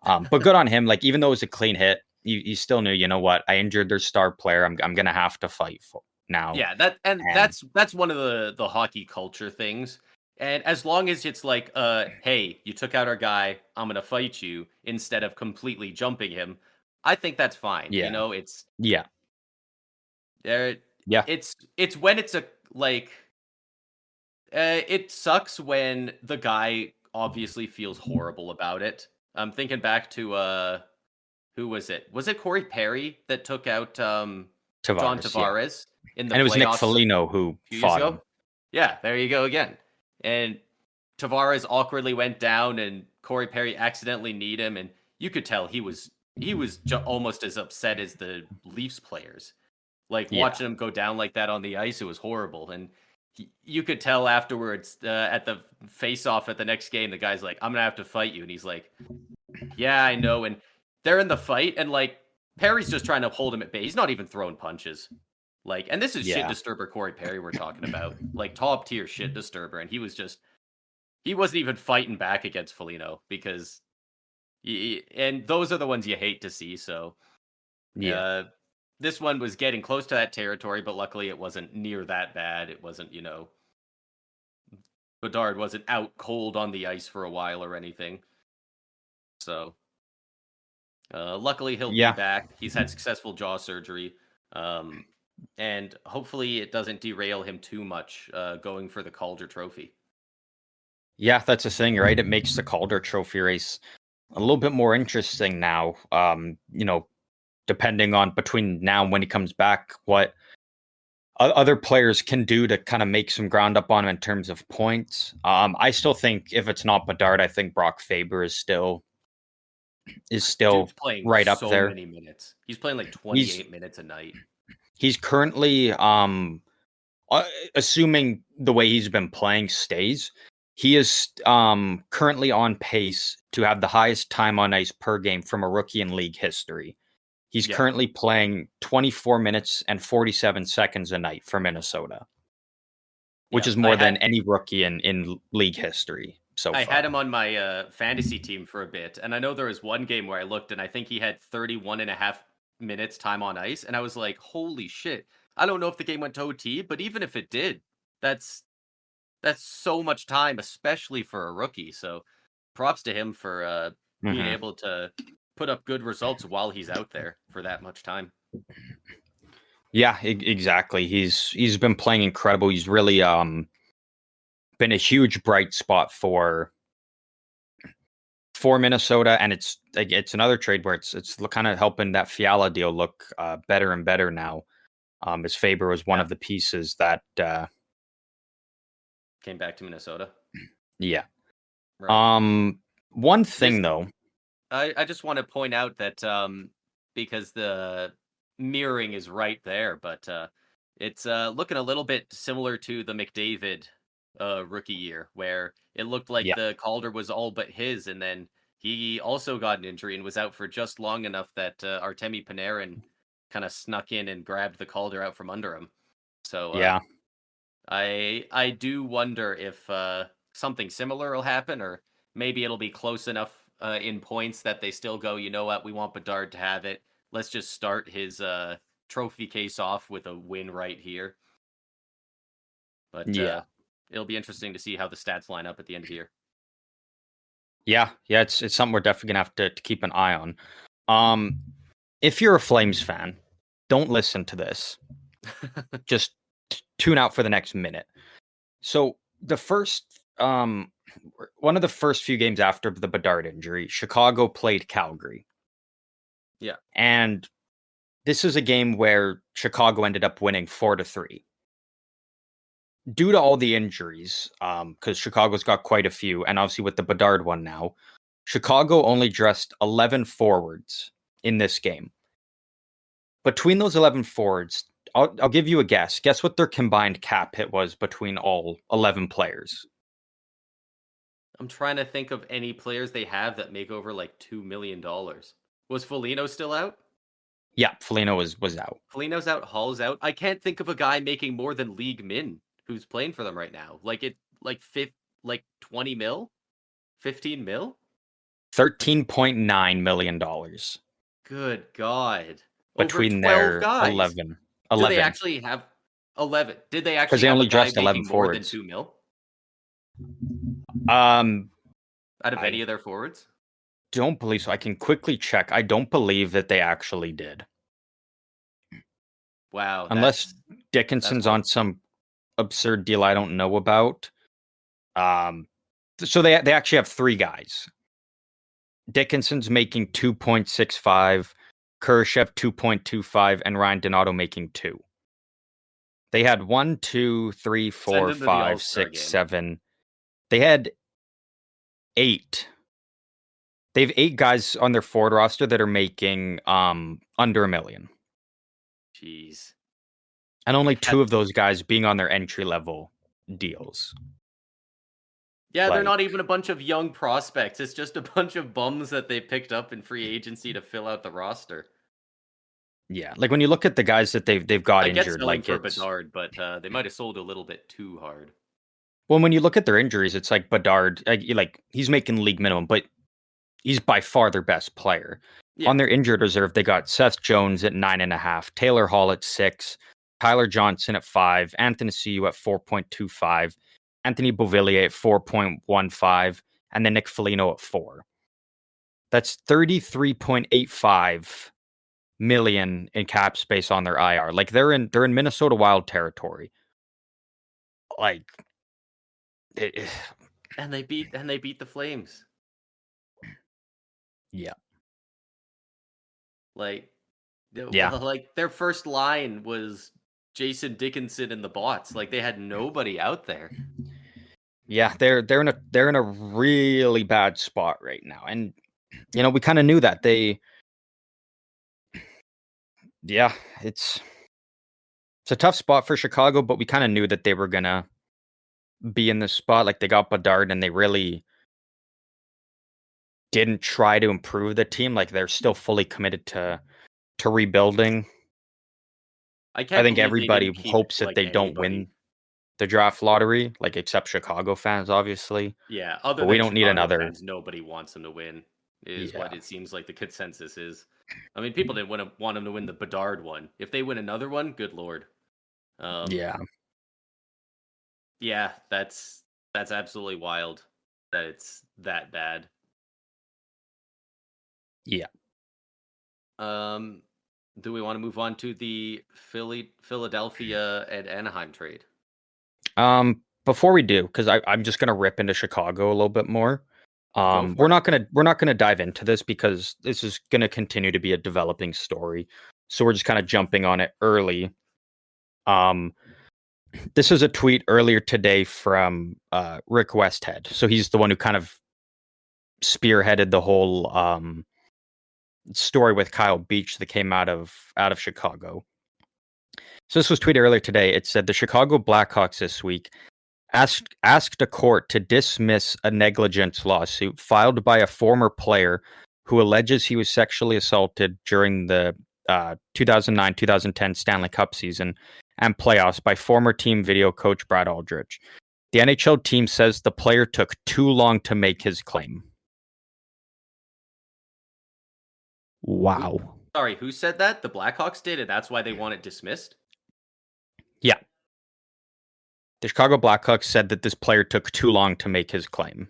But good on him. Like, even though it was a clean hit, you still knew, you know what? I injured their star player. I'm gonna have to fight for now. yeah, And that's one of the hockey culture things. And as long as it's like, hey, you took out our guy, I'm gonna fight you instead of completely jumping him, I think that's fine. You yeah, know, it's yeah, uh, yeah, it's when it's a like it sucks when the guy obviously feels horrible about it. I'm thinking back to who was it? Was it Corey Perry that took out John Tavares, yeah. Tavares in the And it was Nick playoffs a Foligno who few years fought ago? him. Yeah, there you go again. And Tavares awkwardly went down, and Corey Perry accidentally kneed him, and you could tell he was almost as upset as the Leafs players. Like Yeah, watching him go down like that on the ice, it was horrible. And you could tell afterwards at the face-off at the next game, the guy's like, "I'm gonna have to fight you," and he's like, "Yeah, I know." And they're in the fight, and like Perry's just trying to hold him at bay. He's not even throwing punches. Like, and this is shit yeah, disturber Corey Perry we're talking about, like top tier shit disturber, and he wasn't even fighting back against Foligno because, and those are the ones you hate to see. So, yeah, uh, this one was getting close to that territory, but luckily it wasn't near that bad. It wasn't, Bedard wasn't out cold on the ice for a while or anything. So, luckily he'll be yeah. back. He's had successful jaw surgery. Um, and hopefully it doesn't derail him too much going for the Calder Trophy. Yeah, that's the thing, right? It makes the Calder Trophy race a little bit more interesting now. Depending on between now and when he comes back, what other players can do to kind of make some ground up on him in terms of points. I still think if it's not Bedard, I think Brock Faber is still Dude's playing right up so there. many minutes. He's playing like He's 28 minutes a night. he's currently assuming the way he's been playing stays, he is currently on pace to have the highest time on ice per game from a rookie in league history. He's Yeah. currently playing 24 minutes and 47 seconds a night for Minnesota, which Yeah. is more than any rookie in league history so I far. had him on my fantasy team for a bit, and I know there was one game where I looked and I think he had 31 and a half minutes time on ice, and I was like, holy shit. I don't know if the game went to OT, but even if it did, that's that's so much time, especially for a rookie. So props to him for being Mhm. able to put up good results while he's out there for that much time. Yeah, exactly. He's been playing incredible. He's really been a huge bright spot for Minnesota, and it's another trade where it's kind of helping that Fiala deal look better and better now. As Faber was one Yeah. of the pieces that Came back to Minnesota. yeah. Right. One This thing though, I just want to point out that because the mirroring is right there, but it's looking a little bit similar to the McDavid rookie year, where it looked like yeah, the Calder was all but his, and then he also got an injury and was out for just long enough that Artemi Panarin kind of snuck in and grabbed the Calder out from under him. So yeah, I do wonder if something similar will happen, or maybe it'll be close enough in points that they still go, you know what, we want Bedard to have it. Let's just start his trophy case off with a win right here. But yeah, it'll be interesting to see how the stats line up at the end of the year. yeah. It's something we're definitely gonna have to keep an eye on. Um, if you're a Flames fan, don't listen to this. Just tune out for the next minute. So the first one of the first few games after the Bedard injury, Chicago played Calgary. Yeah. And this is a game where Chicago ended up winning 4-3. Due to all the injuries, because Chicago's got quite a few, and obviously with the Bedard one now, Chicago only dressed 11 forwards in this game. Between those 11 forwards, I'll give you a guess. Guess what their combined cap hit was between all 11 players? I'm trying to think of any players they have that make over like $2 million. Was Foligno still out? Yeah, Foligno was out. Foligno's out, Hall's out. I can't think of a guy making more than league min who's playing for them right now. Like 20 mil? 15 mil? $13.9 million Good God. Over between 12 their guys. 11. Do they 11. actually have 11? Did they Because actually they have a only guy dressed 11 making more than forwards. 2 mil Um, out of I any of their forwards? don't believe so. I can quickly check. I don't believe that they actually did. Wow, Unless that's Dickinson's on wild. some absurd deal I don't know about. So they actually have 3 guys. Dickinson's making 2.65, Kurashev 2.25, and Ryan Donato making 2. They had 1, 2, 3, Send 4, him to the 5, All-Star 6, game. 7. They had 8. They have 8 guys on their forward roster that are making under $1 million. Jeez. And only 2 of That's those guys being on their entry level deals. Yeah, they're Like, not even a bunch of young prospects. It's just a bunch of bums that they picked up in free agency to fill out the roster. yeah, like when you look at the guys that they've got I get injured, selling like for it's Bedard, but they might have sold a little bit too hard. well, when you look at their injuries, it's like Bedard, like he's making league minimum, but he's by far their best player. Yeah. On their injured reserve, they got Seth Jones at 9.5, Taylor Hall at 6, Tyler Johnson at 5, Anthony Ciu at 4.25, Anthony Beauvillier at 4.15, and then Nick Foligno at 4. That's 33.85 million in cap space on their IR. Like they're in Minnesota Wild territory. Like it, And they beat the Flames. yeah. Like Yeah. like their first line was Jason Dickinson and the Bots. Like they had nobody out there. Yeah, they're in a really bad spot right now. And we kind of knew that. Yeah, it's a tough spot for Chicago, but we kind of knew that they were going to be in this spot. Like they got Bedard and they really didn't try to improve the team. Like they're still fully committed to rebuilding. I I can't think believe they everybody didn't keep hopes that like they don't anybody. win the draft lottery, like except Chicago fans, obviously. Yeah, other But we than don't need Chicago another. fans, nobody wants them to win, is Yeah, what it seems like the consensus is. I mean, people didn't want them to win the Bedard one. If they win another one, good lord. yeah, Yeah, that's absolutely wild that it's that bad. yeah. Um, do we want to move on to the Philadelphia and Anaheim trade? Before we do, because I'm just gonna rip into Chicago a little bit more. Go We're for it. not gonna dive into this because this is gonna continue to be a developing story. So we're just kind of jumping on it early. Um, this is a tweet earlier today from Rick Westhead. So he's the one who kind of spearheaded the whole story with Kyle Beach that came out of Chicago. So this was tweeted earlier today. It said the Chicago Blackhawks this week asked a court to dismiss a negligence lawsuit filed by a former player who alleges he was sexually assaulted during the 2009-2010 Stanley Cup season and playoffs by former team video coach Brad Aldrich. The NHL team says the player took too long to make his claim. Who, Wow. sorry, who said that? The Blackhawks did, and that's why they want it dismissed? Yeah. The Chicago Blackhawks said that this player took too long to make his claim.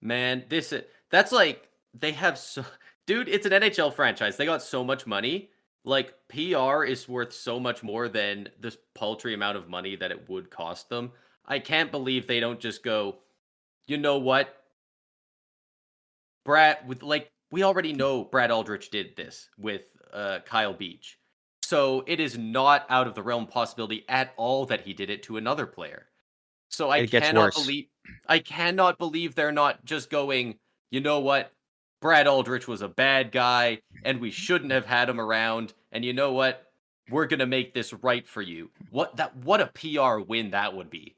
Man, that's like they have so dude, it's an NHL franchise. They got so much money. Like PR is worth so much more than this paltry amount of money that it would cost them. I can't believe they don't just go, you know what? Brad with like we already know Brad Aldrich did this with Kyle Beach. So it is not out of the realm possibility at all that he did it to another player. So It gets worse. I cannot believe they're not just going, you know what? Brad Aldrich was a bad guy and we shouldn't have had him around. And you know what? We're going to make this right for you. What a PR win that would be.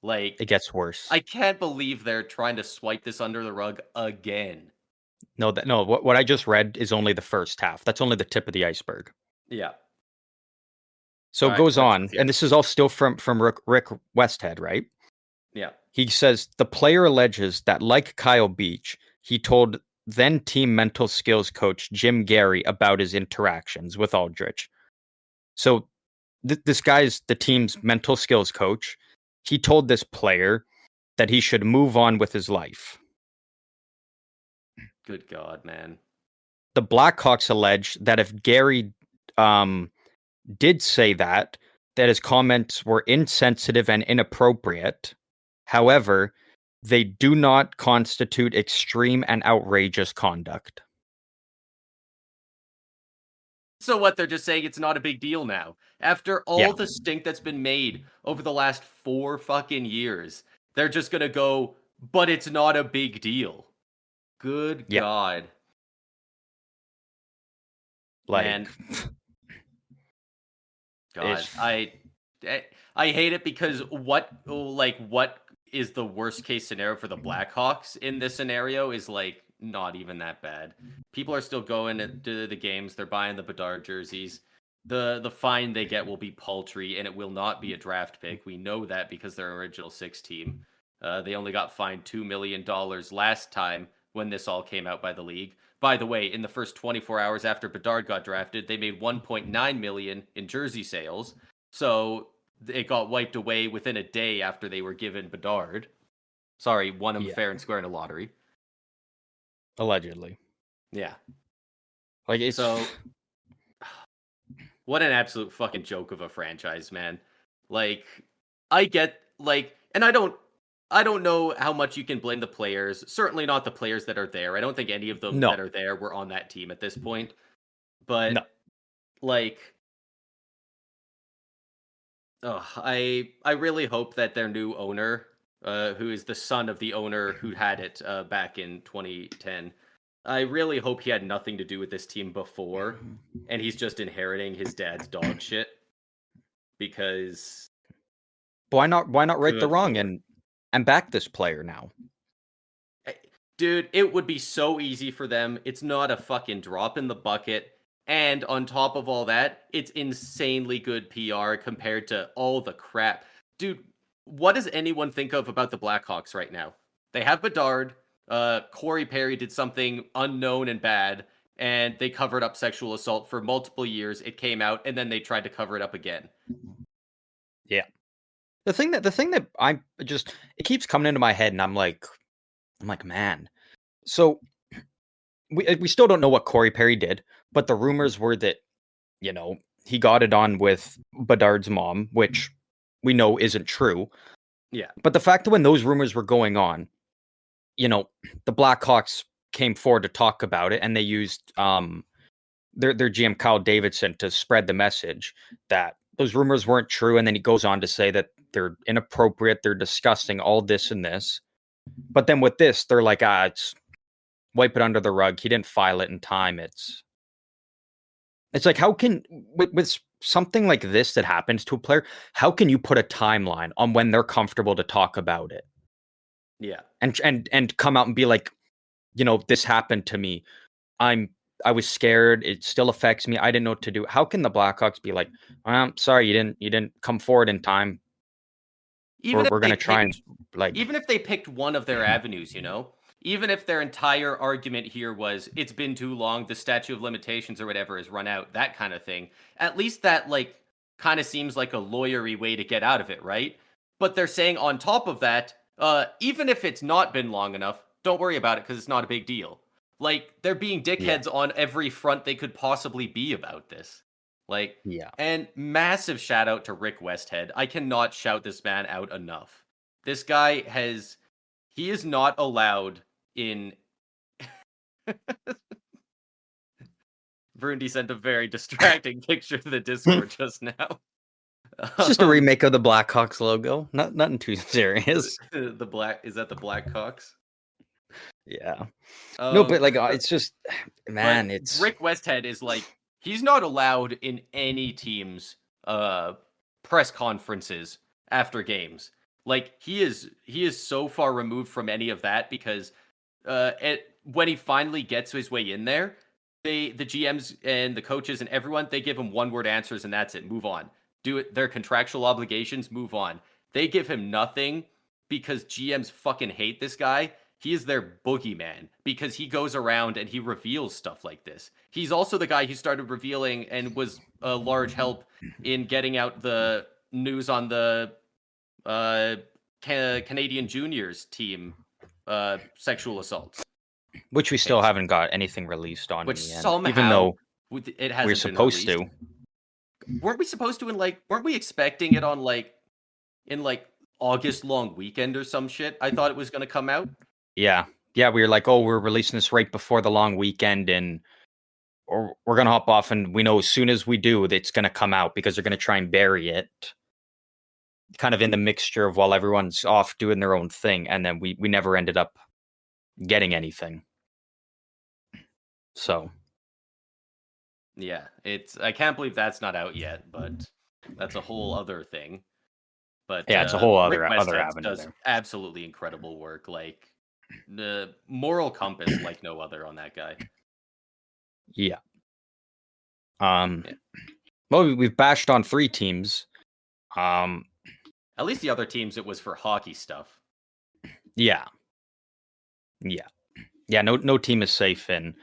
Like, It gets worse. I can't believe they're trying to swipe this under the rug again. No, what I just read is only the first half. That's only the tip of the iceberg. Yeah. So All it right, goes let's on, hear and it. this is all still from Rick Westhead, right? Yeah. He says the player alleges that, like Kyle Beach, he told then team mental skills coach Jim Gary about his interactions with Aldrich. So this guy's the team's mental skills coach. He told this player that he should move on with his life. Good God, man. The Blackhawks allege that if Gary did say that his comments were insensitive and inappropriate. However, they do not constitute extreme and outrageous conduct. So what? They're just saying it's not a big deal now. After Yeah. all the stink that's been made over the last 4 fucking years, they're just gonna go, but it's not a big deal. Good Yeah. God. Like, Man, God, if I hate it because what is the worst case scenario for the Blackhawks in this scenario is like not even that bad. People are still going to the games. They're buying the Bedard jerseys. The fine they get will be paltry, and it will not be a draft pick. We know that because they're an original six team. They only got fined $2 million last time when this all came out by the league. By the way, in the first 24 hours after Bedard got drafted, they made 1.9 million in jersey sales. So it got wiped away within a day after they were given Bedard. Sorry, won him yeah, fair and square in a lottery. allegedly. Yeah. Like, it's So what an absolute fucking joke of a franchise, man. Like I get and I don't know how much you can blame the players. Certainly not the players that are there. I don't think any of them no, that are there were on that team at this point. But no. like I really hope that their new owner, who is the son of the owner who had it back in 2010, I really hope he had nothing to do with this team before, and he's just inheriting his dad's dog shit. Because, Why not right the good wrong lord, and back this player now? Eh, dude, it would be so easy for them. It's not a fucking drop in the bucket. And on top of all that, it's insanely good PR compared to all the crap. Dude, what does anyone think of about the Blackhawks right now? They have Bedard. Corey Perry did something unknown and bad, and they covered up sexual assault for multiple years. It came out, and then they tried to cover it up again. Yeah. The thing that I just it keeps coming into my head, and I'm like, man. So we still don't know what Corey Perry did, but the rumors were that he got it on with Bedard's mom, which we know isn't true. Yeah. But the fact that when those rumors were going on, the Blackhawks came forward to talk about it, and they used their GM Kyle Davidson to spread the message that those rumors weren't true. And then he goes on to say that they're inappropriate, they're disgusting, all this and this. But then with this, they're like, it's wipe it under the rug. He didn't file it in time. It's like, how can with something like this that happens to a player, how can you put a timeline on when they're comfortable to talk about it? Yeah. And come out and be like, this happened to me. I was scared. It still affects me. I didn't know what to do. How can the Blackhawks be like, I'm sorry, you didn't come forward in time. Even if We're they gonna try and even if they picked one of their avenues, even if their entire argument here was it's been too long, the statute of limitations or whatever has run out, that kind of thing, at least that kind of seems like a lawyery way to get out of it, right? But they're saying on top of that, even if it's not been long enough, don't worry about it because it's not a big deal. Like they're being yeah, dickheads on every front they could possibly be about this. Like, yeah. and massive shout out to Rick Westhead. I cannot shout this man out enough. This guy he is not allowed in. Brundy sent a very distracting picture to the Discord just now. It's just a remake of the Blackhawks logo. Nothing too serious. The black is that the Blackhawks? Yeah. No, but like it's just, but man, it's Rick Westhead is like he's not allowed in any team's press conferences after games. Like he is so far removed from any of that because when he finally gets his way in there, the GMs and the coaches and everyone, they give him one word answers and that's it. Move on. Do it. Their contractual obligations. Move on. They give him nothing because GMs fucking hate this guy. He is their boogeyman because he goes around and he reveals stuff like this. He's also the guy who started revealing and was a large help in getting out the news on the Canadian juniors team sexual assaults, which we still haven't got anything released on, which in the end, somehow even though it hasn't we're supposed been released. Weren't we supposed to weren't we expecting it on in August long weekend or some shit? I thought it was going to come out. Yeah, we were like, oh, we're releasing this right before the long weekend, and or we're gonna hop off, and we know as soon as we do, it's gonna come out because they're gonna try and bury it, kind of in the mixture of while everyone's off doing their own thing, and then we never ended up getting anything. So yeah, I can't believe that's not out yet, but that's a whole other thing. But yeah, it's a whole Rick other Westhead avenue does there. absolutely incredible work. Like the moral compass, like no other on that guy. Yeah. Well, we've bashed on 3 teams. At least the other teams, it was for hockey stuff. Yeah. No team is safe in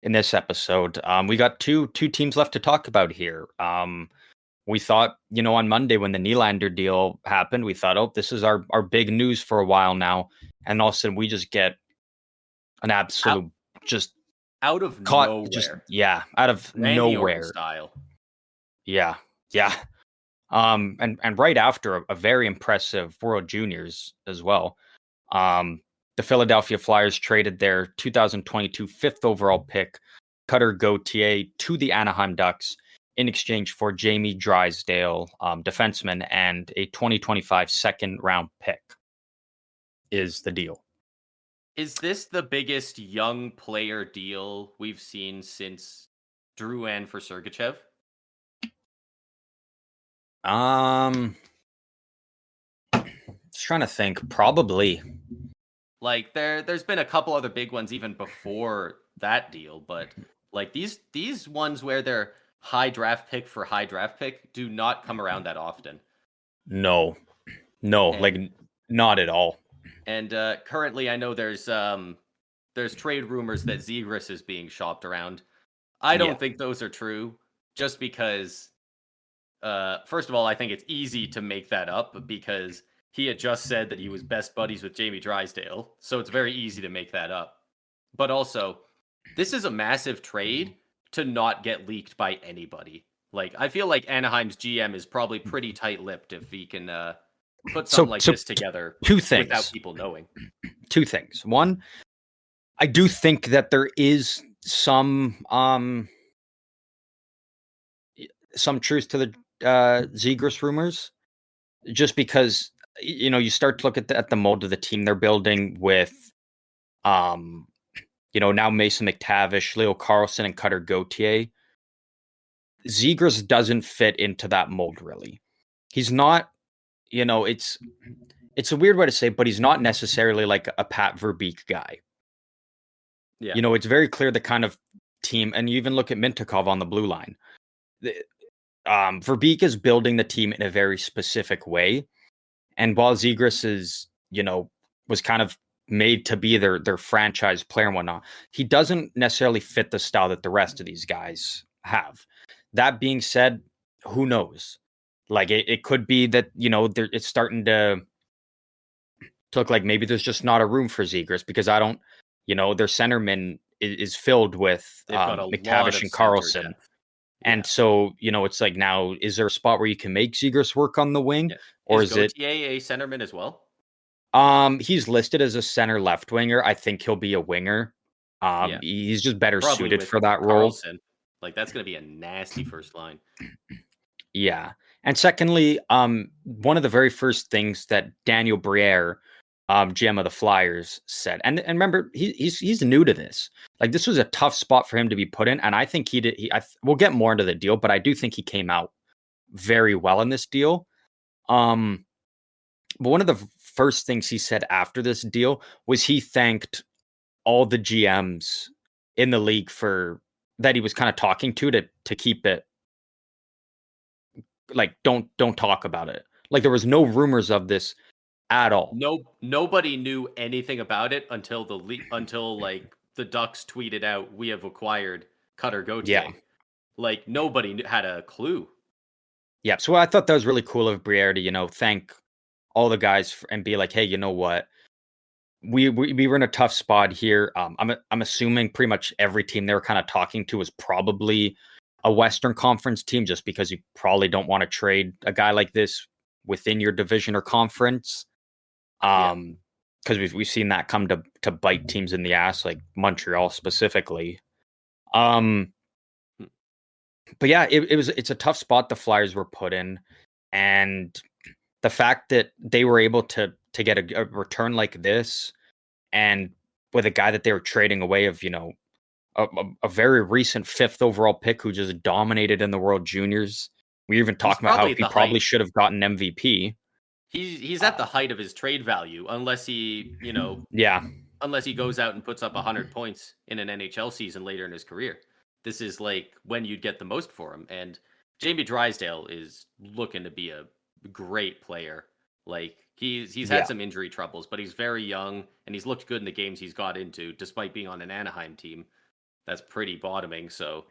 this episode. We got two teams left to talk about here. We thought, on Monday when the Nylander deal happened, we thought, oh, this is our big news for a while now, and all of a sudden we just get an absolute out of caught, nowhere. Out of Randy nowhere Orton style. Yeah. And right after a very impressive World Juniors as well. The Philadelphia Flyers traded their 2022 fifth overall pick, Cutter Gauthier, to the Anaheim Ducks in exchange for Jamie Drysdale, defenseman, and a 2025 second round pick is the deal. Is this the biggest young player deal we've seen since Drouin for Sergachev? Just trying to think. Probably. Like there's been a couple other big ones even before that deal, but like these ones where they're high draft pick for high draft pick do not come around that often. No, like not at all. And currently, I know there's trade rumors that Zegras is being shopped around. I don't think those are true, just because. First of all, I think it's easy to make that up because he had just said that he was best buddies with Jamie Drysdale, so it's very easy to make that up. But also, this is a massive trade to not get leaked by anybody. Like, I feel like Anaheim's GM is probably pretty tight-lipped if he can put something this together 2 things. Without people knowing. 2 things. One, I do think that there is some truth to the Zegras rumors, just because you start to look at the mold of the team they're building with now Mason McTavish, Leo Carlson, and Cutter Gauthier. Zegras doesn't fit into that mold really. He's not, it's a weird way to say it, but he's not necessarily like a Pat Verbeek guy. Yeah. It's very clear the kind of team, and you even look at Mintyukov on the blue line. Verbeek is building the team in a very specific way. And while Zegras is, was kind of made to be their franchise player and whatnot, he doesn't necessarily fit the style that the rest of these guys have. That being said, who knows? Like it could be that, it's starting to look like maybe there's just not a room for Zegras because I don't, their centerman is filled with McTavish and Carlson. Depth. And so, it's like now, is there a spot where you can make Zegras work on the wing? Yeah. Or is it a centerman as well? He's listed as a center left winger. I think he'll be a winger. He's just better suited for that role. Like that's going to be a nasty first line. Yeah. And secondly, one of the very first things that Daniel Briere, GM of the Flyers, said, and remember, he's new to this. Like, this was a tough spot for him to be put in, and I think he did. We'll get more into the deal, but I do think he came out very well in this deal. But one of the first things he said after this deal was he thanked all the GMs in the league for that he was kind of talking to keep it like don't talk about it. Like, there was no rumors of this at all. Nobody knew anything about it until until like the Ducks tweeted out, "We have acquired Cutter Yeah. Gauthier." Like nobody had a clue. Yeah. So I thought that was really cool of Briere to, thank all the guys and be like, hey, you know what? We were in a tough spot here. I'm assuming pretty much every team they were kind of talking to was probably a Western Conference team, just because you probably don't want to trade a guy like this within your division or conference. Because we've seen that come to bite teams in the ass, like Montreal specifically. But yeah, it's a tough spot the Flyers were put in, and the fact that they were able to get a return like this, and with a guy that they were trading away of, a very recent 5th overall pick who just dominated in the World Juniors. We even He's talking about how probably at he the probably height. should have gotten MVP. He's at the height of his trade value, unless Yeah, unless he goes out and puts up 100 points in an NHL season later in his career. This is like when you'd get the most for him. And Jamie Drysdale is looking to be a great player. Like he's had yeah, some injury troubles, but he's very young and he's looked good in the games he's got into, despite being on an Anaheim team that's pretty bottoming. So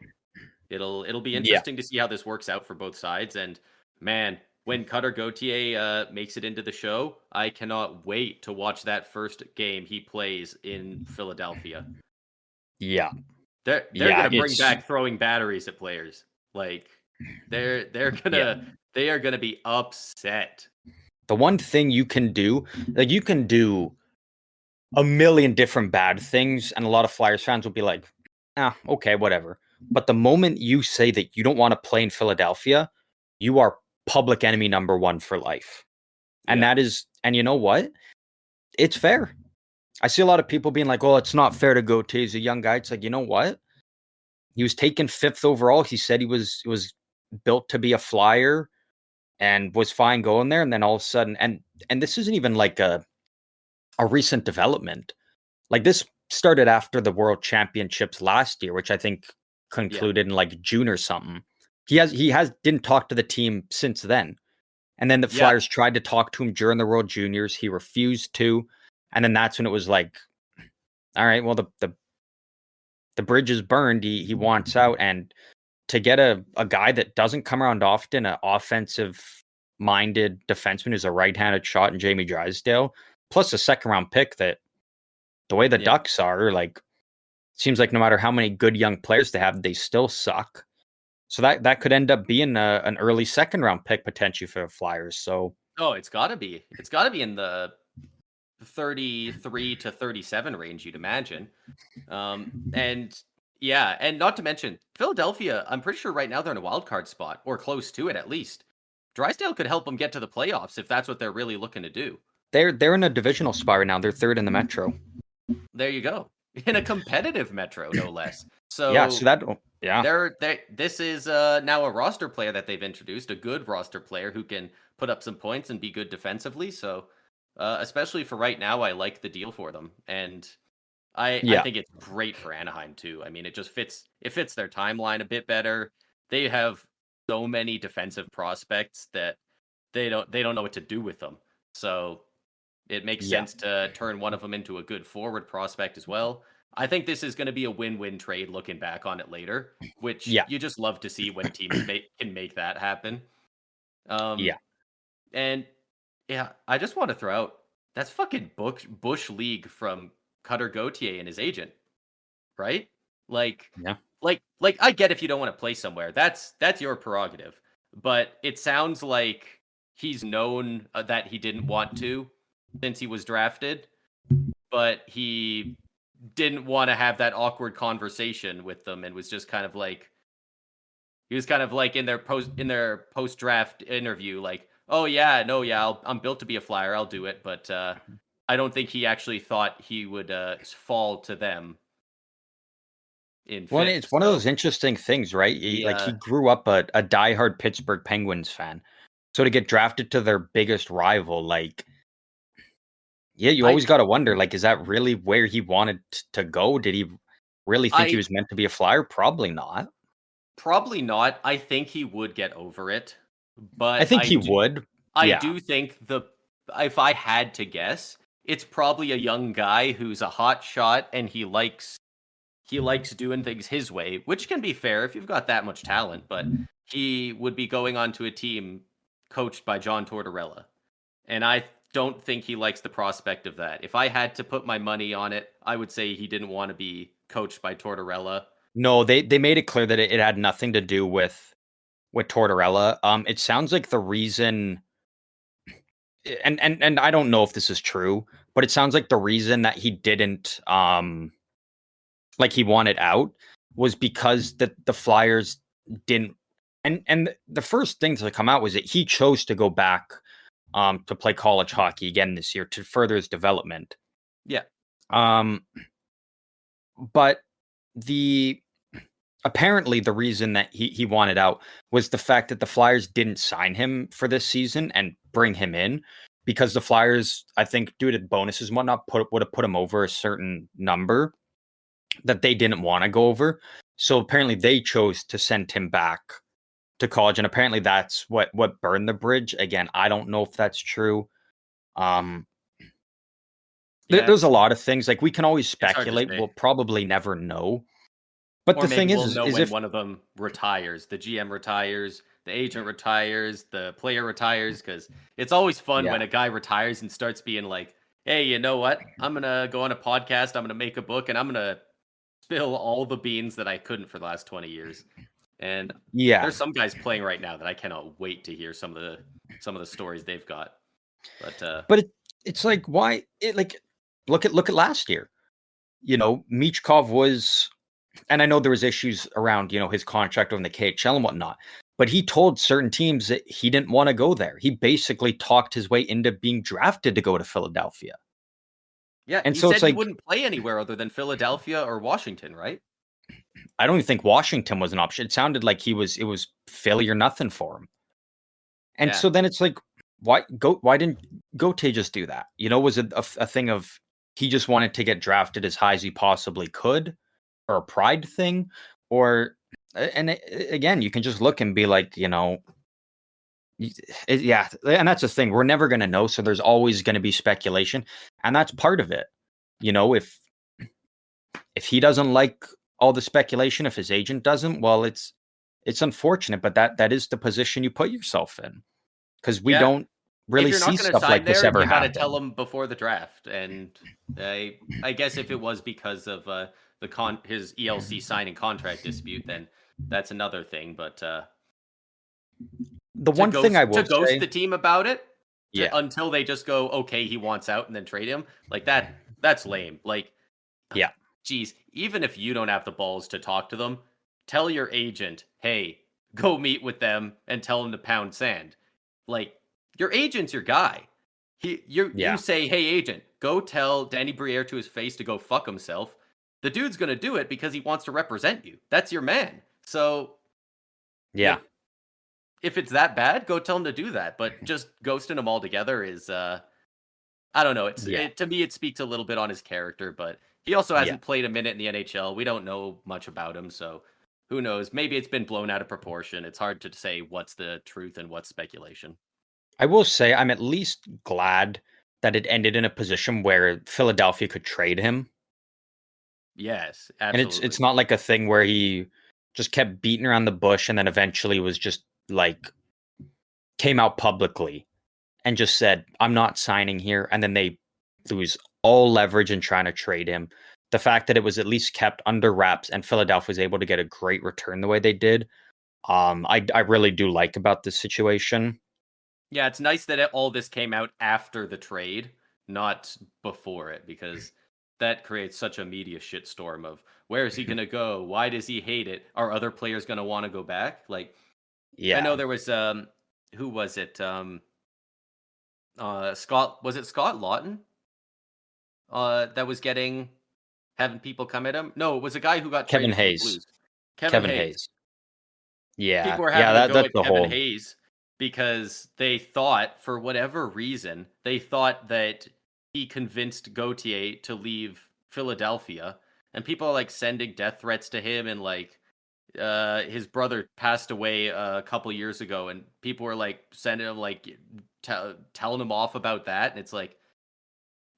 it'll be yeah, interesting to see how this works out for both sides. And man, when Cutter Gauthier makes it into the show, I cannot wait to watch that first game he plays in Philadelphia. yeah, They're yeah. gonna bring back throwing batteries at players. Like they're Yeah. gonna they are gonna be upset. The one thing you can do, like, you can do a million different bad things, and a lot of Flyers fans will be like, okay, whatever. But the moment you say that you don't want to play in Philadelphia, you are public enemy number one for life. And Yeah. and you know what? It's fair. I see a lot of people being like, oh, it's not fair to go to. He's a young guy. It's like, you know what? He was taken 5th overall. He said he was built to be a Flyer and was fine going there. And then all of a sudden, and this isn't even like a recent development. Like, this started after the World Championships last year, which I think Yeah. concluded in like June or something. He has didn't talk to the team since then. And then the Yeah. Flyers tried to talk to him during the World Juniors. He refused to. And then that's when it was like, all right, well, the bridge is burned. He wants out. And to get a guy that doesn't come around often, an offensive minded defenseman who's a right-handed shot in Jamie Drysdale, plus a second round pick that, the way the Yeah. Ducks are, like, seems like no matter how many good young players they have, they still suck. So that could end up being an early second round pick potentially for the Flyers. So Oh, it's gotta be. It's gotta be in the 33 to 37 range, you'd imagine. And yeah, and not to mention Philadelphia, I'm pretty sure right now they're in a wild card spot or close to it at least. Drysdale could help them get to the playoffs if that's what they're really looking to do. they're in a divisional spot right now. They're third in the Metro. There you go. In a competitive metro, no less. Yeah. So So yeah, this is now a roster player that they've introduced, a good roster player who can put up some points and be good defensively. So especially for right now, I like the deal for them. And I yeah, think it's great for Anaheim too. I mean, it fits their timeline a bit better. They have so many defensive prospects that they don't know what to do with them. So it makes yeah, sense to turn one of them into a good forward prospect as well. I think this is going to be a win-win trade looking back on it later, which yeah, you just love to see when teams can make that happen. Um, yeah, and yeah, I just want to throw out that's fucking Bush League from Cutter Gauthier and his agent, right? Like, yeah, like I get if you don't want to play somewhere, that's your prerogative. But it sounds like he's known that he didn't want to since he was drafted, but he didn't want to have that awkward conversation with them and was just kind of like, He was kind of like in their post draft interview, like, "Oh yeah, no, yeah, I'm built to be a Flyer. I'll do it." But I don't think he actually thought he would fall to them in Well, fifth. it's one of those So interesting things, right? he, He grew up a diehard Pittsburgh Penguins fan. So to get drafted to their biggest rival, like, yeah, you I always got to wonder, like, is that really where he wanted to go? Did he really think he I was meant to be a Flyer? Probably not. probably not. I think he would get over it, I but think he would. I Yeah. do think the if I had to guess, it's probably a young guy who's a hot shot and he likes doing things his way, which can be fair if you've got that much talent, but he would be going on to a team coached by John Tortorella. And I don't think he likes the prospect of that. If I had to put my money on it, I would say he didn't want to be coached by Tortorella. No, they made it clear that it had nothing to do with Tortorella. It sounds like the reason, and I don't know if this is true, but it sounds like the reason that he didn't like he wanted out was because the Flyers didn't, and the first thing to come out was that he chose to go back to play college hockey again this year to further his development. Yeah. Um, but the apparently the reason that he wanted out was the fact that the Flyers didn't sign him for this season and bring him in because the Flyers, I think, due to bonuses and whatnot, would have put him over a certain number that they didn't want to go over. So apparently they chose to send him back to college, and apparently that's what burned the bridge. Again, I don't know if that's true. Um, Yeah, there's a lot of things like we can always it's hard to speculate. say. We'll probably never know. But Or the thing maybe we'll know is when if one of them retires. The GM retires, the agent retires, the player retires, because it's always fun yeah, when a guy retires and starts being like, hey, you know what? I'm going to go on a podcast, I'm going to make a book, and I'm going to spill all the beans that I couldn't for the last 20 years. And yeah, there's some guys playing right now that I cannot wait to hear some of the stories they've got. But but it's like why it like look at last year. You know, Michkov was, and I know there was issues around, you know, his contract over in the KHL and whatnot, but he told certain teams that he didn't want to go there. He basically talked his way into being drafted to go to Philadelphia. yeah, And he so it's said he like, wouldn't play anywhere other than Philadelphia or Washington, right? I don't even think Washington was an option. It sounded like it was Philly or nothing for him. And Yeah. so then it's like, why didn't Gauthier just do that? You know, was it a thing of he just wanted to get drafted as high as he possibly could, or a pride thing? Or, again, you can just look and be like, you know, yeah, and that's the thing. We're never going to know. So there's always going to be speculation. And that's part of it. You know, if he doesn't like all the speculation, if his agent doesn't, well, it's unfortunate, but that is the position you put yourself in because we Yeah. don't If really you're see not gonna stuff sign like this there, ever you gotta happen. tell them before the draft. And I guess if it was because of his ELC signing contract dispute, then that's another thing. But The one thing I to will ghost say, the team about it yeah, until they just go, okay, he wants out, and then trade him, like that's lame. Like, yeah, geez, even if you don't have the balls to talk to them, tell your agent, hey, go meet with them and tell him to pound sand. Like, your agent's your guy. You yeah, say, hey agent, go tell Danny Briere to his face to go fuck himself. The dude's gonna do it because he wants to represent you. That's your man. So, yeah, like, if it's that bad, go tell him to do that. But just ghosting him altogether is I don't know. yeah, To me it speaks a little bit on his character, but he also yeah. hasn't played a minute in the NHL. We don't know much about him, so who knows? Maybe it's been blown out of proportion. It's hard to say what's the truth and what's speculation. I will say I'm at least glad that it ended in a position where Philadelphia could trade him, Yes, and absolutely. it's not like a thing where he just kept beating around the bush and then eventually was just like came out publicly and just said, I'm not signing here. And then they lose all leverage in trying to trade him. The fact that it was at least kept under wraps and Philadelphia was able to get a great return the way they did, I really do like about this situation. Yeah, it's nice that all this came out after the trade, not before it, because that creates such a media shitstorm of where is he gonna go? Why does he hate it? Are other players gonna want to go back? Like I know Yeah. there was who was it? Scott was it Scott Lawton? That was getting having people come at him? No, it was a guy who got Kevin traded to the Hayes. Blues. Kevin Kevin Hayes. Hayes. Yeah. People were Yeah, having a go that's at the Kevin whole. Hayes because they thought, for whatever reason, they thought that he convinced Gauthier to leave Philadelphia. And people are like sending death threats to him, and like his brother passed away a couple years ago, and people were like sending him like telling him off about that. And it's like,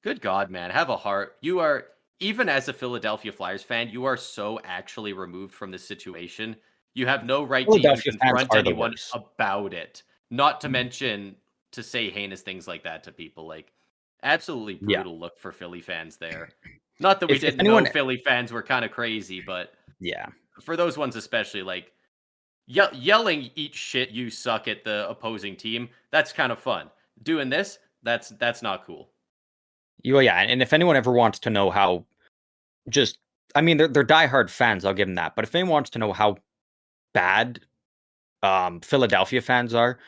good God, man, have a heart. You are, even as a Philadelphia Flyers fan, you are so actually removed from this situation. You have no right to even Philadelphia fans confront are the anyone worst. about it. Not to mention to say heinous things like that to people. Like, absolutely Yeah. brutal look for Philly fans there. Not that we If didn't know anyone, Philly fans were kind of crazy, but yeah. for those ones especially, like yelling "eat shit, you suck" at the opposing team, that's kind of fun. Doing this, that's not cool. Yeah, and if anyone ever wants to know how just I mean, they're diehard fans, I'll give them that. But if anyone wants to know how bad Philadelphia fans are,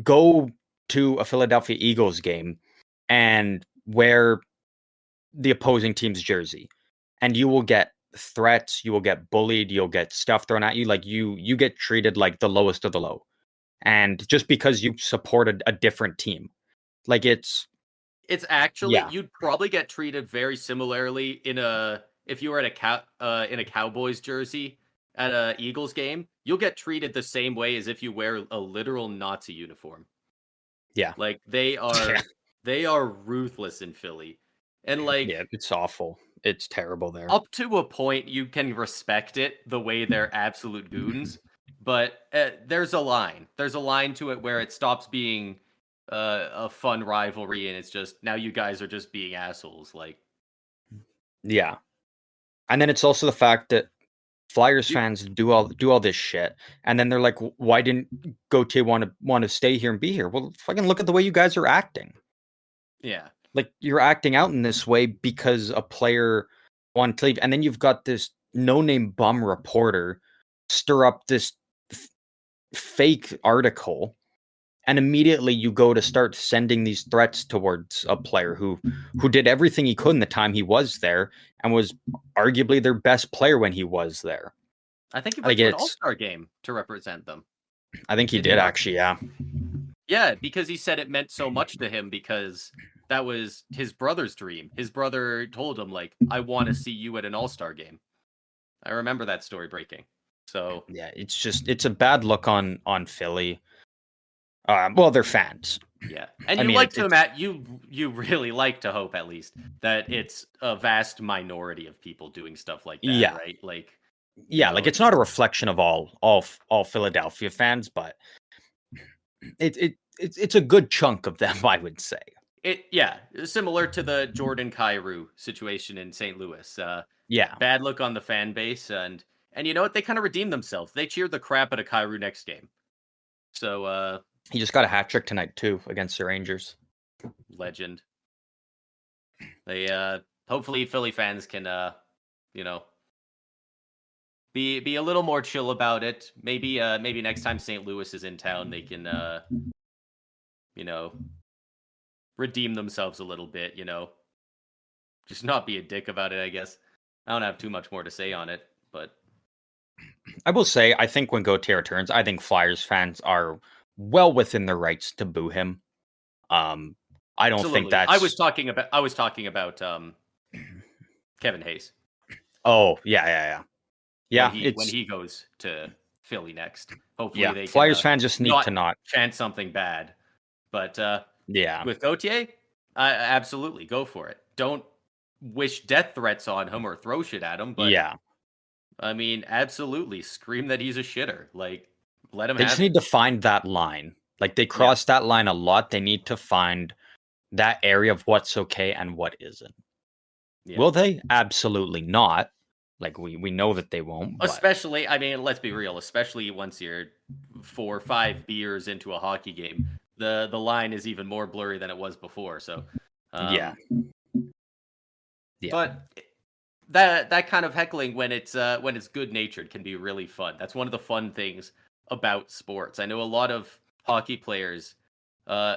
go to a Philadelphia Eagles game and wear the opposing team's jersey, and you will get threats, you will get bullied, you'll get stuff thrown at you. Like you get treated like the lowest of the low, and just because you supported a different team, like It's actually, yeah, you'd probably get treated very similarly in a if you were at a in a Cowboys jersey at a Eagles game, you'll get treated the same way as if you wear a literal Nazi uniform. yeah, Like yeah, they are ruthless in Philly. And yeah. like It's awful. It's terrible there. up to a point you can respect it the way they're absolute goons, but there's a line. There's a line to it where it stops being a fun rivalry and it's just now you guys are just being assholes. Like Yeah, and then it's also the fact that Flyers you, fans do all this shit, and then they're like, "Why didn't Gauthier want to stay here and be here?" Well, fucking look at the way you guys are acting. yeah. Like you're acting out in this way because a player wanted to leave, and then you've got this no-name bum reporter stir up this f- fake article, and immediately you go to start sending these threats towards a player who did everything he could in the time he was there and was arguably their best player when he was there. I think he went Like to an it's All-Star game to represent them. I think he Did he did not? actually, yeah. Yeah, because he said it meant so much to him because that was his brother's dream. His brother told him like, "I want to see you at an All-Star game." I remember that story breaking. So, Yeah, it's a bad look on Philly. Well, they're fans. yeah. And I you mean, like to it's you really like to hope at least that it's a vast minority of people doing stuff like that, yeah, right? Like, yeah. Like it's it's not a reflection of all Philadelphia fans, but it's a good chunk of them, I would say. yeah, similar to the Jordan Kyrou situation in St. Louis. Yeah, Bad look on the fan base, and you know what? They kind of redeemed themselves. They cheered the crap out of Kyrou next game. So, he just got a hat trick tonight too against the Rangers. legend. They hopefully Philly fans can you know, be a little more chill about it. Maybe next time St. Louis is in town, they can you know, redeem themselves a little bit, Just not be a dick about it, I guess. I don't have too much more to say on it, but I will say, I think when Gauthier returns, I think Flyers fans are well within their rights to boo him. Um, I don't think absolutely. that's. I was talking about Kevin Hayes Oh yeah, yeah, yeah, when yeah. It's he goes to Philly next. Hopefully yeah. they can Flyers fans just need not to not. chant something bad. But Yeah, with Gautier, absolutely go for it. Don't wish death threats on him or throw shit at him, but yeah. I mean, absolutely scream that he's a shitter. Like, let him They just have it. need to find that line. Like they Yeah, cross that line a lot. They need to find that area of what's okay and what isn't. yeah. Will they? Absolutely not. Like we know that they won't, but Especially, I mean, let's be real. Especially once you're 4 or 5 beers into a hockey game, the line is even more blurry than it was before. So, yeah. um, Yeah. But that kind of heckling when it's good natured can be really fun. That's one of the fun things about sports. I know a lot of hockey players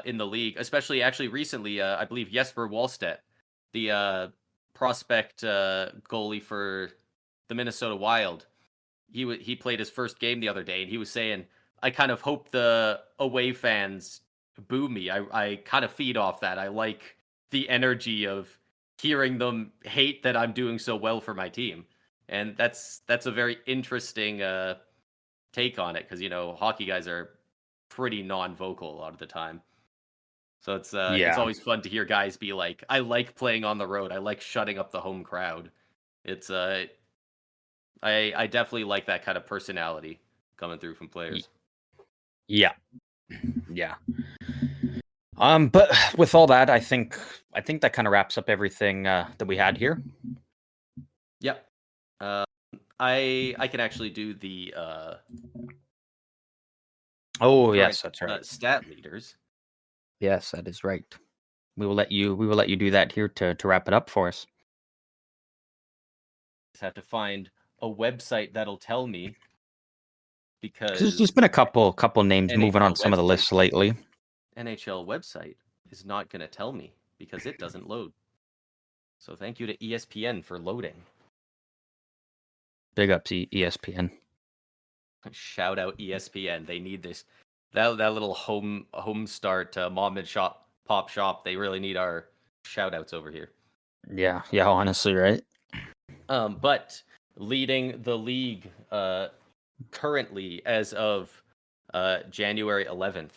in the league, especially actually recently. I believe Jesper Wallstedt, the prospect goalie for the Minnesota Wild, he played his first game the other day, and he was saying, "I kind of hope the away fans boo me. I kind of feed off that. I like the energy of hearing them hate that I'm doing so well for my team." And that's a very interesting take on it, because hockey guys are pretty non-vocal a lot of the time. So it's Yeah. always fun to hear guys be like, "I like playing on the road. I like shutting up the home crowd." It's I definitely like that kind of personality coming through from players. Yeah. Yeah. But with all that, I think that kind of wraps up everything that we had here. Yep. I can actually do the Oh, current yes, that's right. stat leaders. Yes, that is right. We will let you do that here to wrap it up for us. Just have to find a website that'll tell me, Because there's because been a couple names moving on NHL some of the website lists lately. NHL website is not going to tell me because it doesn't load. So thank you to ESPN for loading. Big ups ESPN. Shout out ESPN. They need this. That little home start mom and pop shop. They really need our shout outs over here. Yeah, honestly, right? But leading the league currently as of January 11th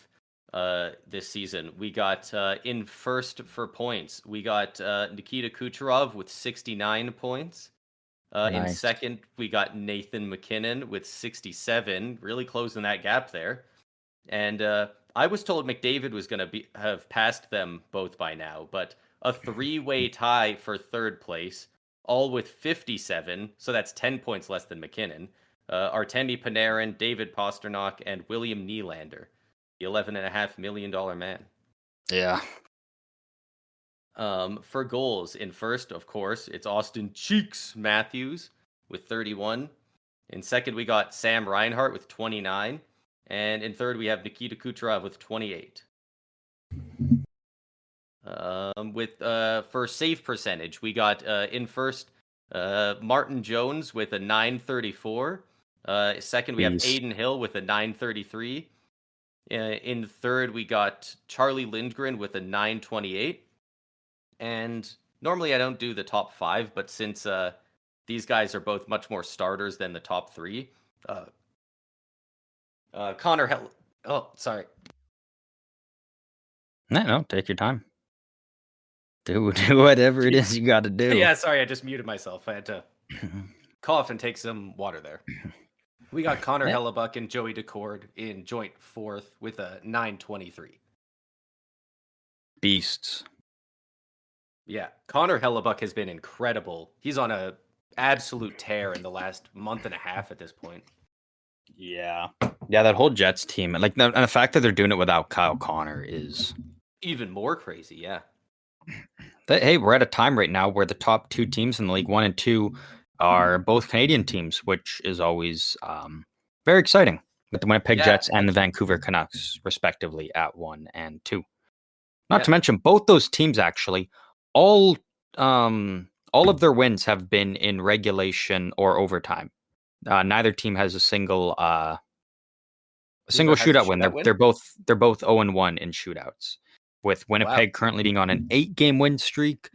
this season, we got in first for points. We got Nikita Kucherov with 69 points. In Nice. second, we got Nathan McKinnon with 67, really closing that gap there. And I was told McDavid was going to have passed them both by now, but a three-way tie for third place, all with 57, so that's 10 points less than McKinnon. Artemi Panarin, David Pastrnak, and William Nylander, the $11.5 million man. Yeah. For goals, in first, of course, it's Austin Cheeks Matthews with 31. In second, we got Sam Reinhart with 29. And in third, we have Nikita Kucherov with 28. For save percentage, we got in first Martin Jones with a 934. Second, we have Jeez. Aiden Hill with a 933. In third, we got Charlie Lindgren with a 928. And normally I don't do the top five, but since these guys are both much more starters than the top three, Connor Hell. Oh, sorry. No, take your time. Do whatever it is you got to do. Yeah, sorry, I just muted myself. I had to cough and take some water there. We got Connor Hellebuck and Joey Decord in joint fourth with a 923. Beasts. Yeah, Connor Hellebuck has been incredible. He's on a absolute tear in the last month and a half at this point. Yeah, that whole Jets team, like, and the fact that they're doing it without Kyle Connor is even more crazy. Yeah. Hey, we're at a time right now where the top two teams in the league, 1 and 2, are both Canadian teams, which is always very exciting. With the Winnipeg Jets and the Vancouver Canucks, respectively, at 1 and 2. Not to mention, both those teams actually, all of their wins have been in regulation or overtime. Neither team has a single shootout win. They're both 0-1 in shootouts, with Winnipeg currently being on an 8-game win streak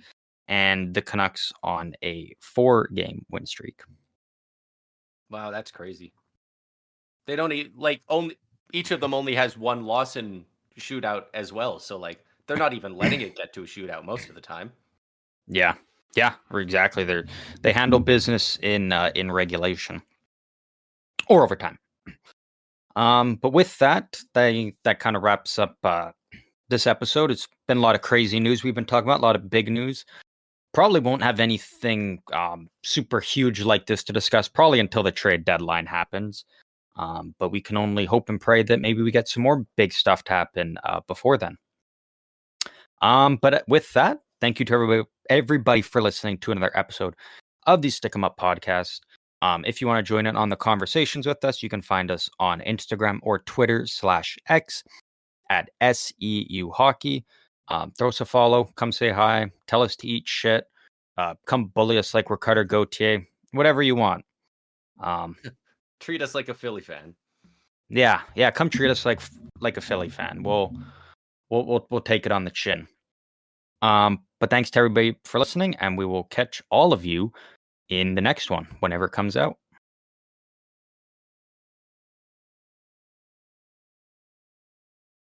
and the Canucks on a 4-game win streak. Wow, that's crazy. They don't only each of them only has one loss in shootout as well, so they're not even letting it get to a shootout most of the time. Yeah, exactly. They handle business in regulation or overtime. But with that kind of wraps up this episode. It's been a lot of crazy news we've been talking about, a lot of big news. Probably won't have anything super huge like this to discuss probably until the trade deadline happens. But we can only hope and pray that maybe we get some more big stuff to happen before then. But with that, thank you to everybody for listening to another episode of the Stick 'em Up podcast. If you want to join in on the conversations with us, you can find us on Instagram or Twitter/X at SEU Hockey. Throw us a follow. Come say hi. Tell us to eat shit. Come bully us like we're Carter Gauthier. Whatever you want. Treat us like a Philly fan. Yeah. Come treat us like a Philly fan. We'll take it on the chin. But thanks to everybody for listening, and we will catch all of you in the next one whenever it comes out.